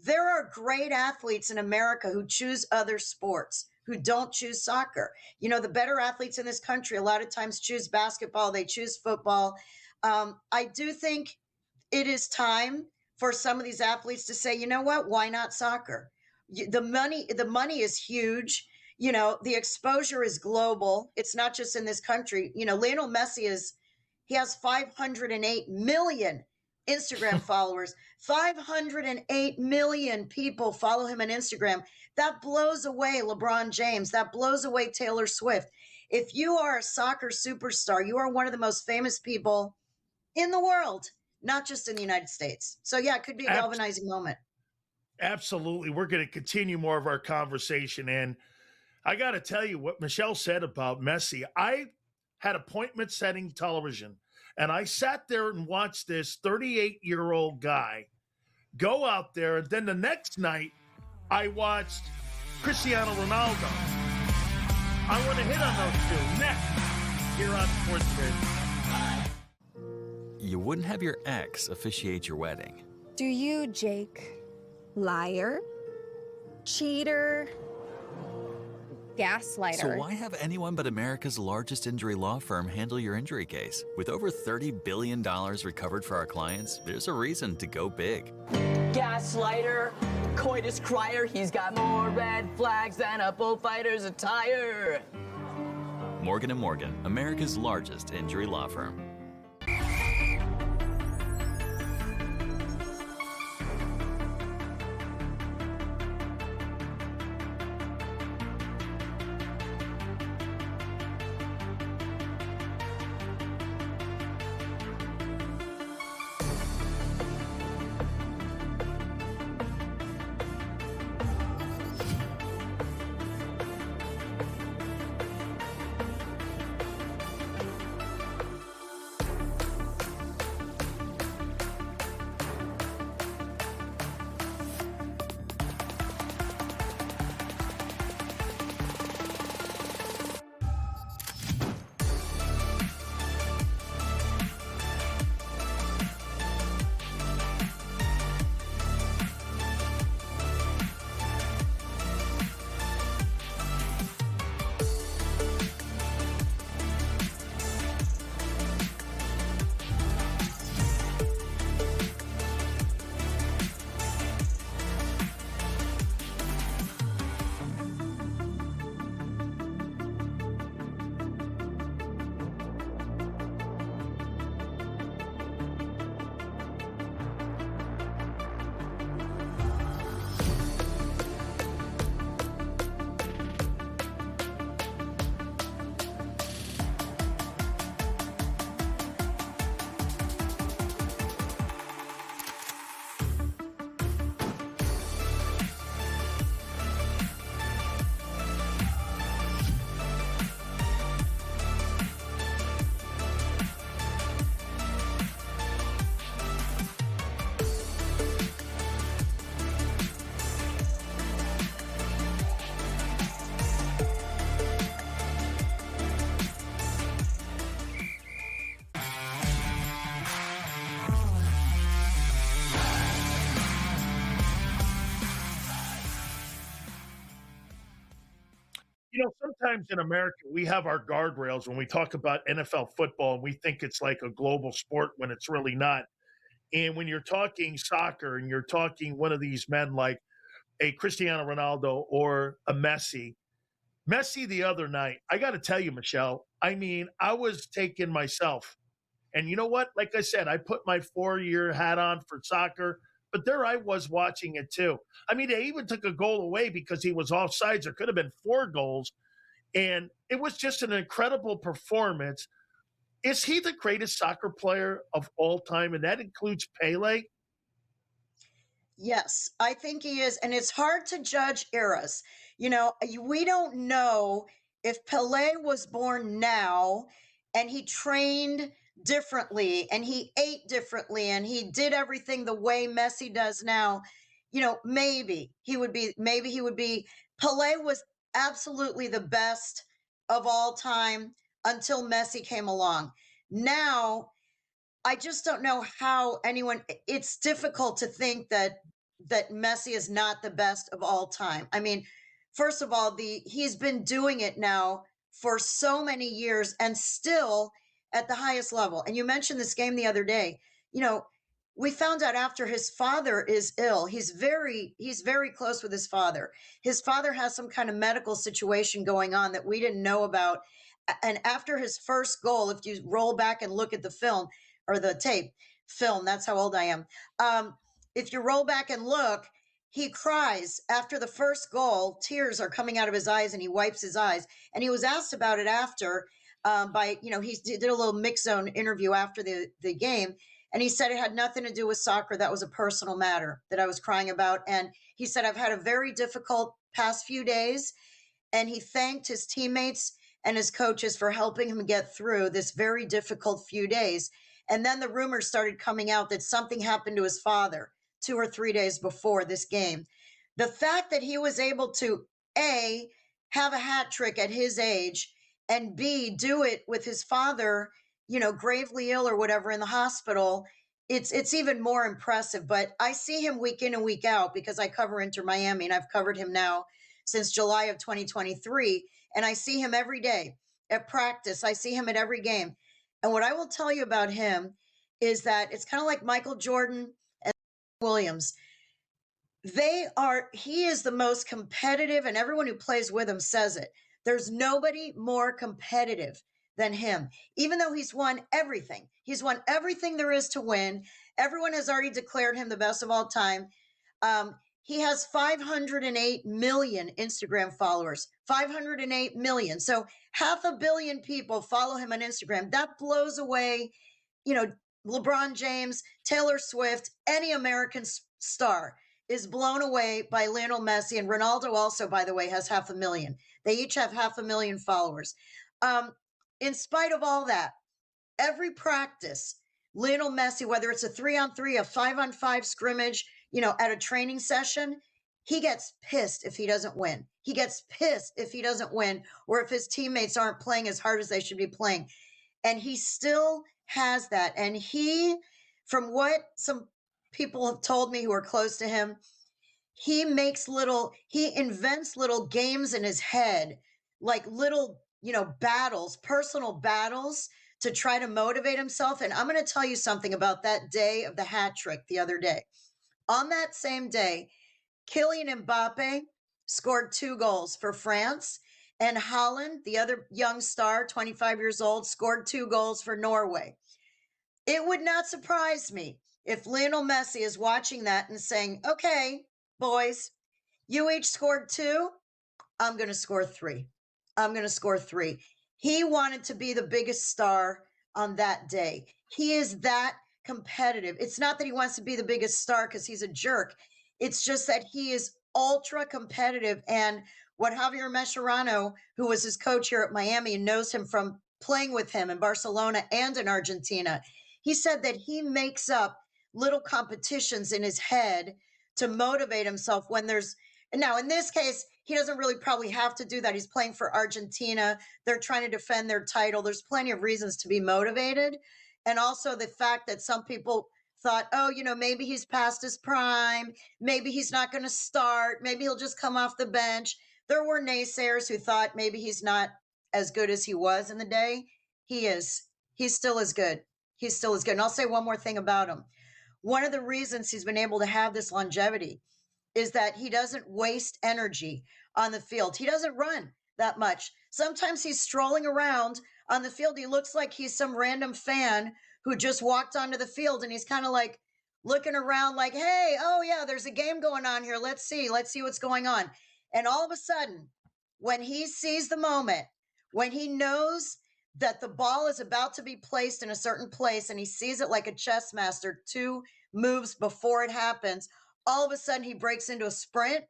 L: there are great athletes in America who choose other sports, who don't choose soccer. You know, the better athletes in this country a lot of times choose basketball, they choose football. I do think it is time for some of these athletes to say, you know what, why not soccer? The money is huge. You know, the exposure is global. It's not just in this country. You know, Lionel Messi he has 508 million Instagram followers. 508 million people follow him on Instagram. That blows away LeBron James. That blows away Taylor Swift. If you are a soccer superstar, you are one of the most famous people in the world, not just in the United States. So yeah, it could be a galvanizing moment.
A: Absolutely. We're going to continue more of our conversation. And I got to tell you what Michelle said about Messi. I had appointment setting television, and I sat there and watched this 38-year-old guy go out there. And then the next night, I watched Cristiano Ronaldo. I want to hit on those two next here on Sports Grid.
M: You wouldn't have your ex officiate your wedding.
N: Do you, Jake? Liar? Cheater? Gaslighter?
M: So why have anyone but America's largest injury law firm handle your injury case? With over $30 billion recovered for our clients, there's a reason to go big.
O: Gaslighter, coitus crier, he's got more red flags than a bullfighter's attire.
M: Morgan & Morgan, America's largest injury law firm.
A: sometimes in America, we have our guardrails when we talk about NFL football, and we think it's like a global sport when it's really not. And when you're talking soccer and you're talking one of these men like a Cristiano Ronaldo or a Messi the other night, I got to tell you, Michelle, I mean, I was taking myself. And you know what? Like I said, I put my 4-year hat on for soccer, but there I was watching it too. I mean, they even took a goal away because he was offsides. There could have been 4 goals. And it was just an incredible performance. Is he the greatest soccer player of all time? And that includes Pele?
L: Yes, I think he is. And it's hard to judge eras. You know, we don't know if Pele was born now and he trained differently and he ate differently and he did everything the way Messi does now. You know, maybe he would be, Pele was absolutely the best of all time until Messi came along. Now, I just don't know how anyone, it's difficult to think that Messi is not the best of all time. I mean, first of all, he's been doing it now for so many years and still at the highest level. And you mentioned this game the other day. You know, we found out after his father is ill. He's very close with his father. His father has some kind of medical situation going on that we didn't know about. And after his first goal, if you roll back and look at the film or the film, that's how old I am. If you roll back and look, he cries after the first goal. Tears are coming out of his eyes and he wipes his eyes. And he was asked about it after he did a little mix zone interview after the game. And he said it had nothing to do with soccer. That was a personal matter that I was crying about. And he said, I've had a very difficult past few days. And he thanked his teammates and his coaches for helping him get through this very difficult few days. And then the rumors started coming out that something happened to his father 2 or 3 days before this game. The fact that he was able to, A, have a hat trick at his age, and B, do it with his father, gravely ill or whatever in the hospital, it's even more impressive. But I see him week in and week out because I cover Inter Miami, and I've covered him now since July of 2023. And I see him every day at practice. I see him at every game. And what I will tell you about him is that it's kind of like Michael Jordan and Williams. He is the most competitive, and everyone who plays with him says it. There's nobody more competitive than him, even though he's won everything. He's won everything there is to win. Everyone has already declared him the best of all time. He has 508 million Instagram followers, 508 million. So 500 million people follow him on Instagram. That blows away, LeBron James, Taylor Swift, any American star is blown away by Lionel Messi. And Ronaldo also, by the way, has 500,000. They each have 500,000 followers. In spite of all that, every practice, Lionel Messi, whether it's a 3-on-3, a 5-on-5 scrimmage, at a training session, he gets pissed if he doesn't win. He gets pissed if he doesn't win, or if his teammates aren't playing as hard as they should be playing. And he still has that. And from what some people have told me who are close to him, he invents little games in his head, like little, battles, personal battles to try to motivate himself. And I'm going to tell you something about that day of the hat trick the other day. On that same day, Kylian Mbappe scored 2 goals for France, and Haaland, the other young star, 25 years old, scored 2 goals for Norway. It would not surprise me if Lionel Messi is watching that and saying, okay, boys, you each scored 2. I'm going to score 3. I'm going to score 3. He wanted to be the biggest star on that day. He is that competitive. It's not that he wants to be the biggest star because he's a jerk. It's just that he is ultra competitive. And what Javier Mascherano, who was his coach here at Miami and knows him from playing with him in Barcelona and in Argentina, he said that he makes up little competitions in his head to motivate himself now in this case, he doesn't really probably have to do that. He's playing for Argentina. They're trying to defend their title. There's plenty of reasons to be motivated. And also the fact that some people thought, maybe he's past his prime. Maybe he's not going to start. Maybe he'll just come off the bench. there were naysayers who thought maybe he's not as good as he was in the day. He is. He's still as good. He's still as good. And I'll say one more thing about him. One of the reasons he's been able to have this longevity is that he doesn't waste energy on the field. He doesn't run that much. Sometimes he's strolling around on the field. He looks like he's some random fan who just walked onto the field, and he's kind of like looking around like, hey, oh yeah, there's a game going on here. Let's see what's going on. And all of a sudden, when he sees the moment, when he knows that the ball is about to be placed in a certain place, and he sees it like a chess master, 2 moves before it happens, all of a sudden he breaks into a sprint,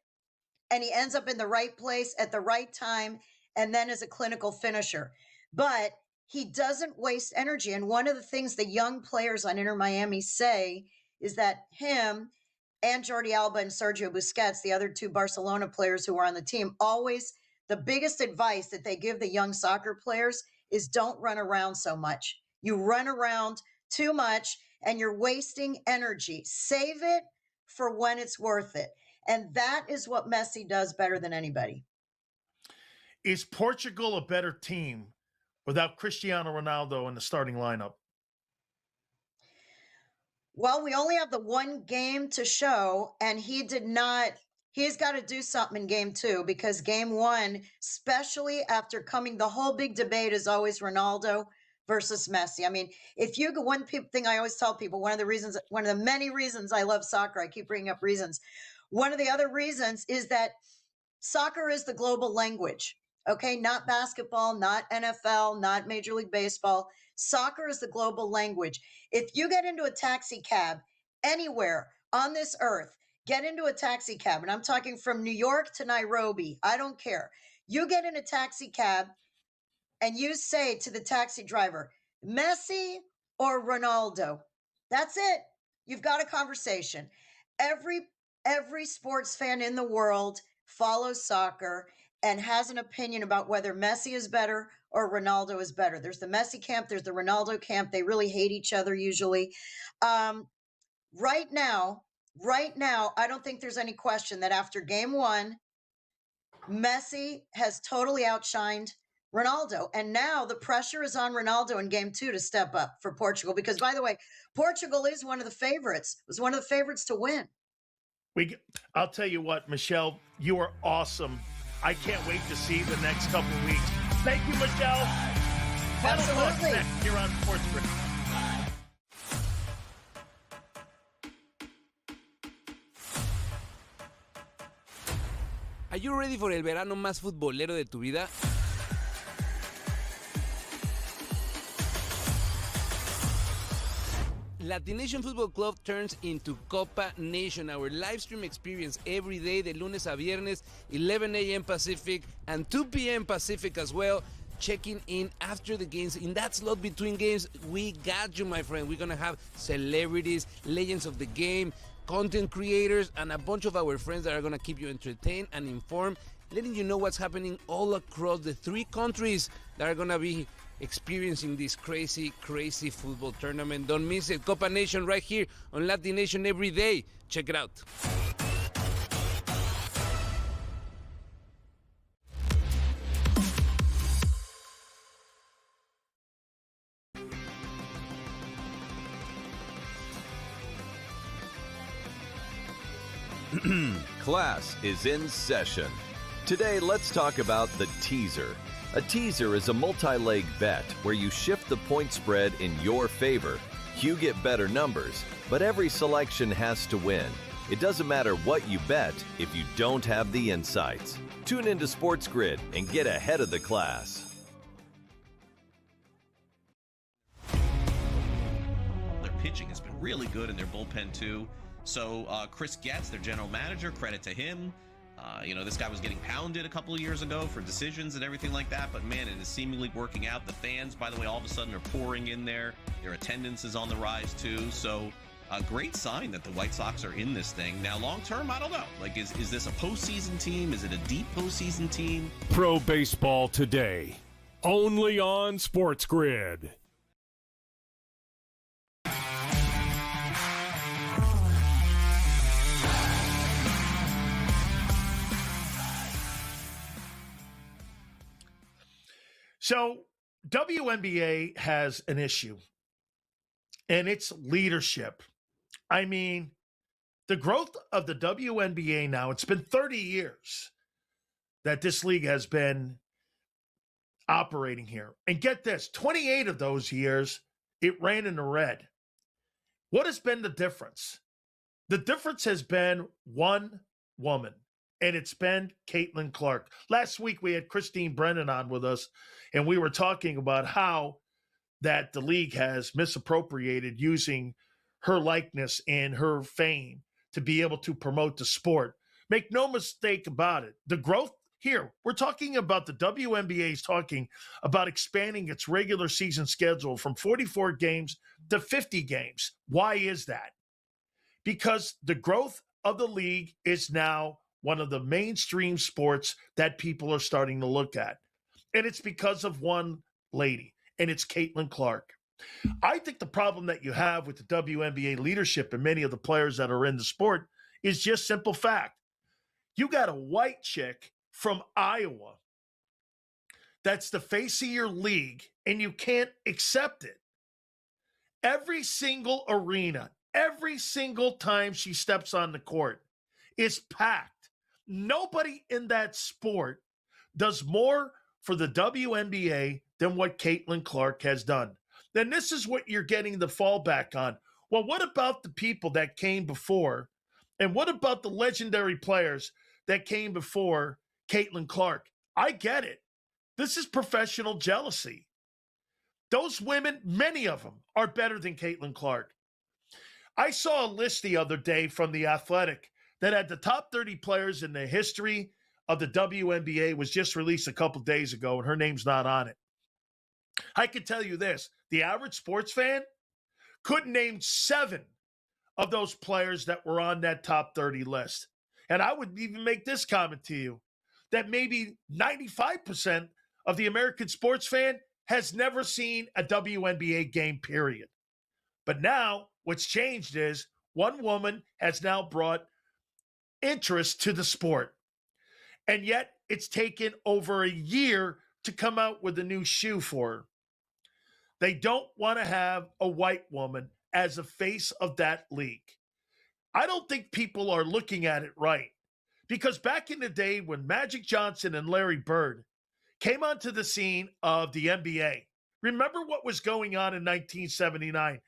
L: and he ends up in the right place at the right time, and then is a clinical finisher. But he doesn't waste energy. And one of the things the young players on Inter Miami say is that him and Jordi Alba and Sergio Busquets, the other 2 Barcelona players who were on the team, always, the biggest advice that they give the young soccer players is don't run around so much. You run around too much and you're wasting energy. Save it for when it's worth it. And that is what Messi does better than anybody.
A: Is Portugal a better team without Cristiano Ronaldo in the starting lineup?
L: Well, we only have the one game to show, and he's got to do something in game 2, because game 1, especially after the whole big debate is always Ronaldo versus Messi. I mean, one thing I always tell people, one of the many reasons I love soccer, I keep bringing up reasons. One of the other reasons is that soccer is the global language, okay? Not basketball, not NFL, not Major League Baseball. Soccer is the global language. If you get into a taxi cab anywhere on this earth, get into a taxi cab, and I'm talking from New York to Nairobi, I don't care. You get in a taxi cab and you say to the taxi driver, Messi or Ronaldo? That's it. You've got a conversation. Every sports fan in the world follows soccer and has an opinion about whether Messi is better or Ronaldo is better. There's the Messi camp, there's the Ronaldo camp. They really hate each other usually. Right now, I don't think there's any question that after game 1, Messi has totally outshined Ronaldo. And now the pressure is on Ronaldo in game 2 to step up for Portugal. Because, by the way, Portugal is one of the favorites. It was one of the favorites to win.
A: I'll tell you what, Michelle, you are awesome. I can't wait to see the next couple of weeks. Thank you, Michelle.
L: Absolutely.
A: Here on Sports Grid.
G: Are you ready for el verano más futbolero de tu vida? Latination Football Club turns into Copa Nation, our live stream experience every day, de lunes a viernes, 11 a.m. Pacific and 2 p.m. Pacific as well. Checking in after the games. In that slot between games, we got you, my friend. We're going to have celebrities, legends of the game, content creators, and a bunch of our friends that are going to keep you entertained and informed, letting you know what's happening all across the 3 countries that are going to be experiencing this crazy football tournament. Don't miss it. Copa Nation right here on Latin Nation every day. Check it out.
H: Class is in session. Today, let's talk about the teaser. A teaser is a multi-leg bet where you shift the point spread in your favor. You get better numbers, but every selection has to win. It doesn't matter what you bet if you don't have the insights. Tune into Sports Grid and get ahead of the class.
I: Their pitching has been really good in their bullpen too. So Chris Getz, their general manager, credit to him. This guy was getting pounded a couple of years ago for decisions and everything like that, but man, it is seemingly working out. The fans, by the way, all of a sudden are pouring in there. Their attendance is on the rise too. So a great sign that the White Sox are in this thing. Now, long term, I don't know. Like, is this a postseason team? Is it a deep postseason team?
J: Pro Baseball Today, only on Sports Grid.
A: So WNBA has an issue, and it's leadership. I mean, the growth of the WNBA now, it's been 30 years that this league has been operating here. And get this, 28 of those years, it ran in the red. What has been the difference? The difference has been one woman, and it's been Caitlin Clark. Last week, we had Christine Brennan on with us, and we were talking about how that the league has misappropriated using her likeness and her fame to be able to promote the sport. Make no mistake about it. The growth here, we're talking about the WNBA is talking about expanding its regular season schedule from 44 games to 50 games. Why is that? Because the growth of the league is now one of the mainstream sports that people are starting to look at. And it's because of one lady, and it's Caitlin Clark. I think the problem that you have with the WNBA leadership and many of the players that are in the sport is just simple fact. You got a white chick from Iowa that's the face of your league, and you can't accept it. Every single arena, every single time she steps on the court is packed. Nobody in that sport does more for the WNBA than what Caitlin Clark has done. Then this is what you're getting the fallback on. Well, what about the people that came before? And what about the legendary players that came before Caitlin Clark? I get it. This is professional jealousy. Those women, many of them, are better than Caitlin Clark. I saw a list the other day from The Athletic that had the top 30 players in the history of the WNBA, was just released a couple days ago, and her name's not on it. I can tell you this, the average sports fan couldn't name 7 of those players that were on that top 30 list. And I would even make this comment to you, that maybe 95% of the American sports fan has never seen a WNBA game, period. But now what's changed is one woman has now brought interest to the sport. And yet it's taken over a year to come out with a new shoe for her. They don't want to have a white woman as a face of that league. I don't think people are looking at it right. Because back in the day when Magic Johnson and Larry Bird came onto the scene of the NBA, remember what was going on in 1979?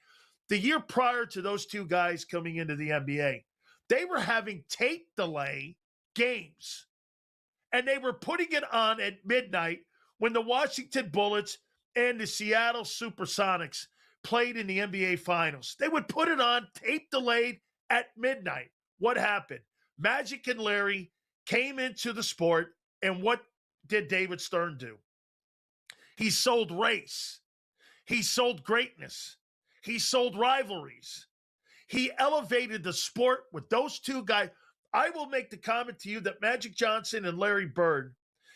A: The year prior to those two guys coming into the NBA, they were having tape delay games. And they were putting it on at midnight when the Washington Bullets and the Seattle Supersonics played in the NBA Finals. They would put it on tape delayed at midnight. What happened? Magic and Larry came into the sport, and what did David Stern do? He sold race. He sold greatness. He sold rivalries. He elevated the sport with those two guys. I will make the comment to you that Magic Johnson and Larry Bird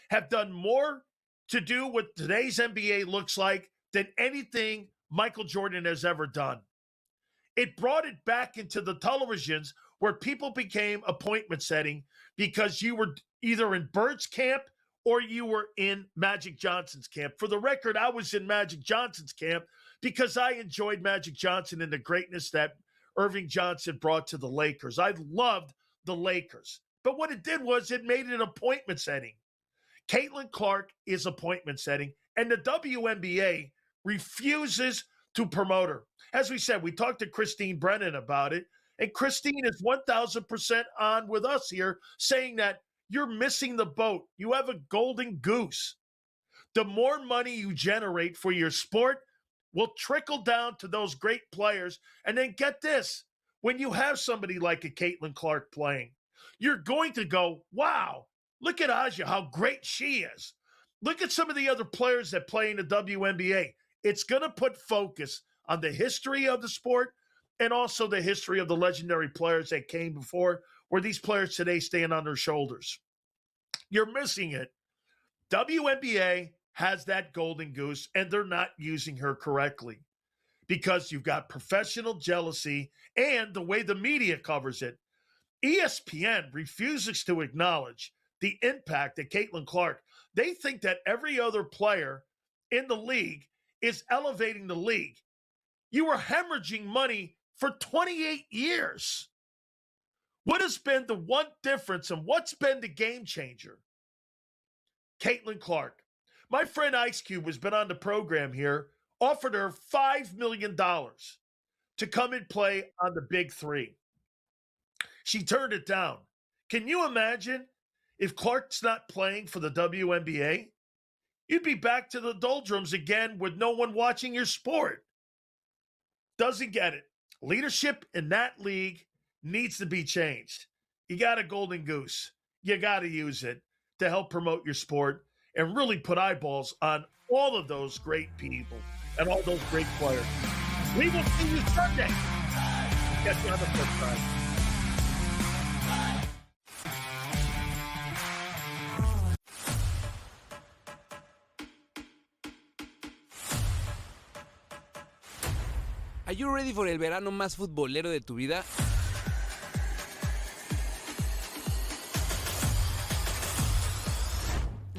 A: have done more to do what today's NBA looks like than anything Michael Jordan has ever done. It brought it back into the televisions where people became appointment setting because you were either in Bird's camp or you were in Magic Johnson's camp. For the record, I was in Magic Johnson's camp because I enjoyed Magic Johnson and the greatness that Irving Johnson brought to the Lakers. I loved the Lakers. But what it did was it made it appointment setting. Caitlin Clark is appointment setting, and the WNBA refuses to promote her. As we said, we talked to Christine Brennan about it, and Christine is 1,000% on with us here, saying that you're missing the boat. You have a golden goose. The more money you generate for your sport will trickle down to those great players. And then get this, when you have somebody like a Caitlin Clark playing, you're going to go, wow, look at Aja, how great she is. Look at some of the other players that play in the WNBA. It's going to put focus on the history of the sport and also the history of the legendary players that came before, where these players today stand on their shoulders. You're missing it. WNBA has that golden goose, and they're not using her correctly because you've got professional jealousy and the way the media covers it. ESPN refuses to acknowledge the impact that Caitlin Clark, they think that every other player in the league is elevating the league. You were hemorrhaging money for 28 years. What has been the one difference and what's been the game changer? Caitlin Clark. My friend Ice Cube has been on the program here, offered her $5 million to come and play on the Big Three. She turned it down. Can you imagine if Clark's not playing for the WNBA? You'd be back to the doldrums again with no one watching your sport. Doesn't get it. Leadership in that league needs to be changed. You got a golden goose. You got to use it to help promote your sport and really put eyeballs on all of those great people and all those great players. We will see you Sunday. Get you on the flip side.
G: Are you ready for el verano más futbolero de tu vida?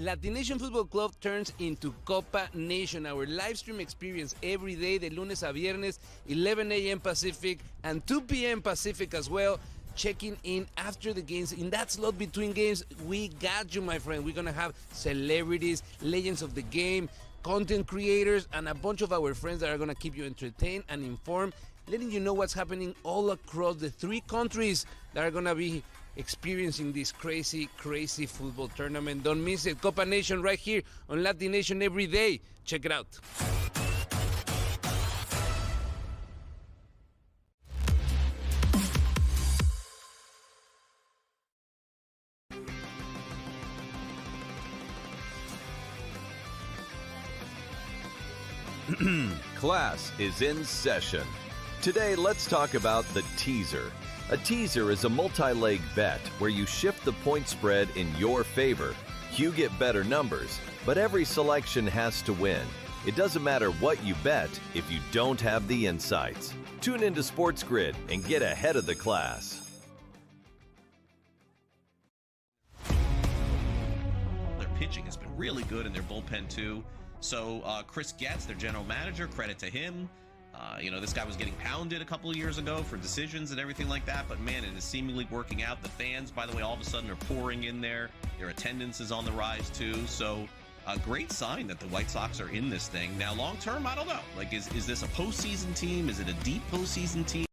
G: Latination Football Club turns into Copa Nation, our live stream experience every day, de lunes a viernes, 11 a.m. Pacific and 2 p.m. Pacific as well. Checking in after the games. In that slot between games, we got you, my friend. We're going to have celebrities, legends of the game, content creators, and a bunch of our friends that are going to keep you entertained and informed, letting you know what's happening all across the 3 countries that are going to be experiencing this crazy, crazy football tournament. Don't miss it. Copa Nation right here on Latin Nation every day. Check it out.
H: Class is in session. Today, let's talk about the teaser. A teaser is a multi-leg bet where you shift the point spread in your favor. You get better numbers, but every selection has to win. It doesn't matter what you bet if you don't have the insights. Tune into Sports Grid and get ahead of the class.
I: Their pitching has been really good in their bullpen too. So Chris Getz, their general manager, credit to him. This guy was getting pounded a couple of years ago for decisions and everything like that, but man, it is seemingly working out. The fans, by the way, all of a sudden are pouring in there. Their attendance is on the rise too. So a great sign that the White Sox are in this thing. Now, long term, I don't know. Like, is this a postseason team? Is it a deep postseason team?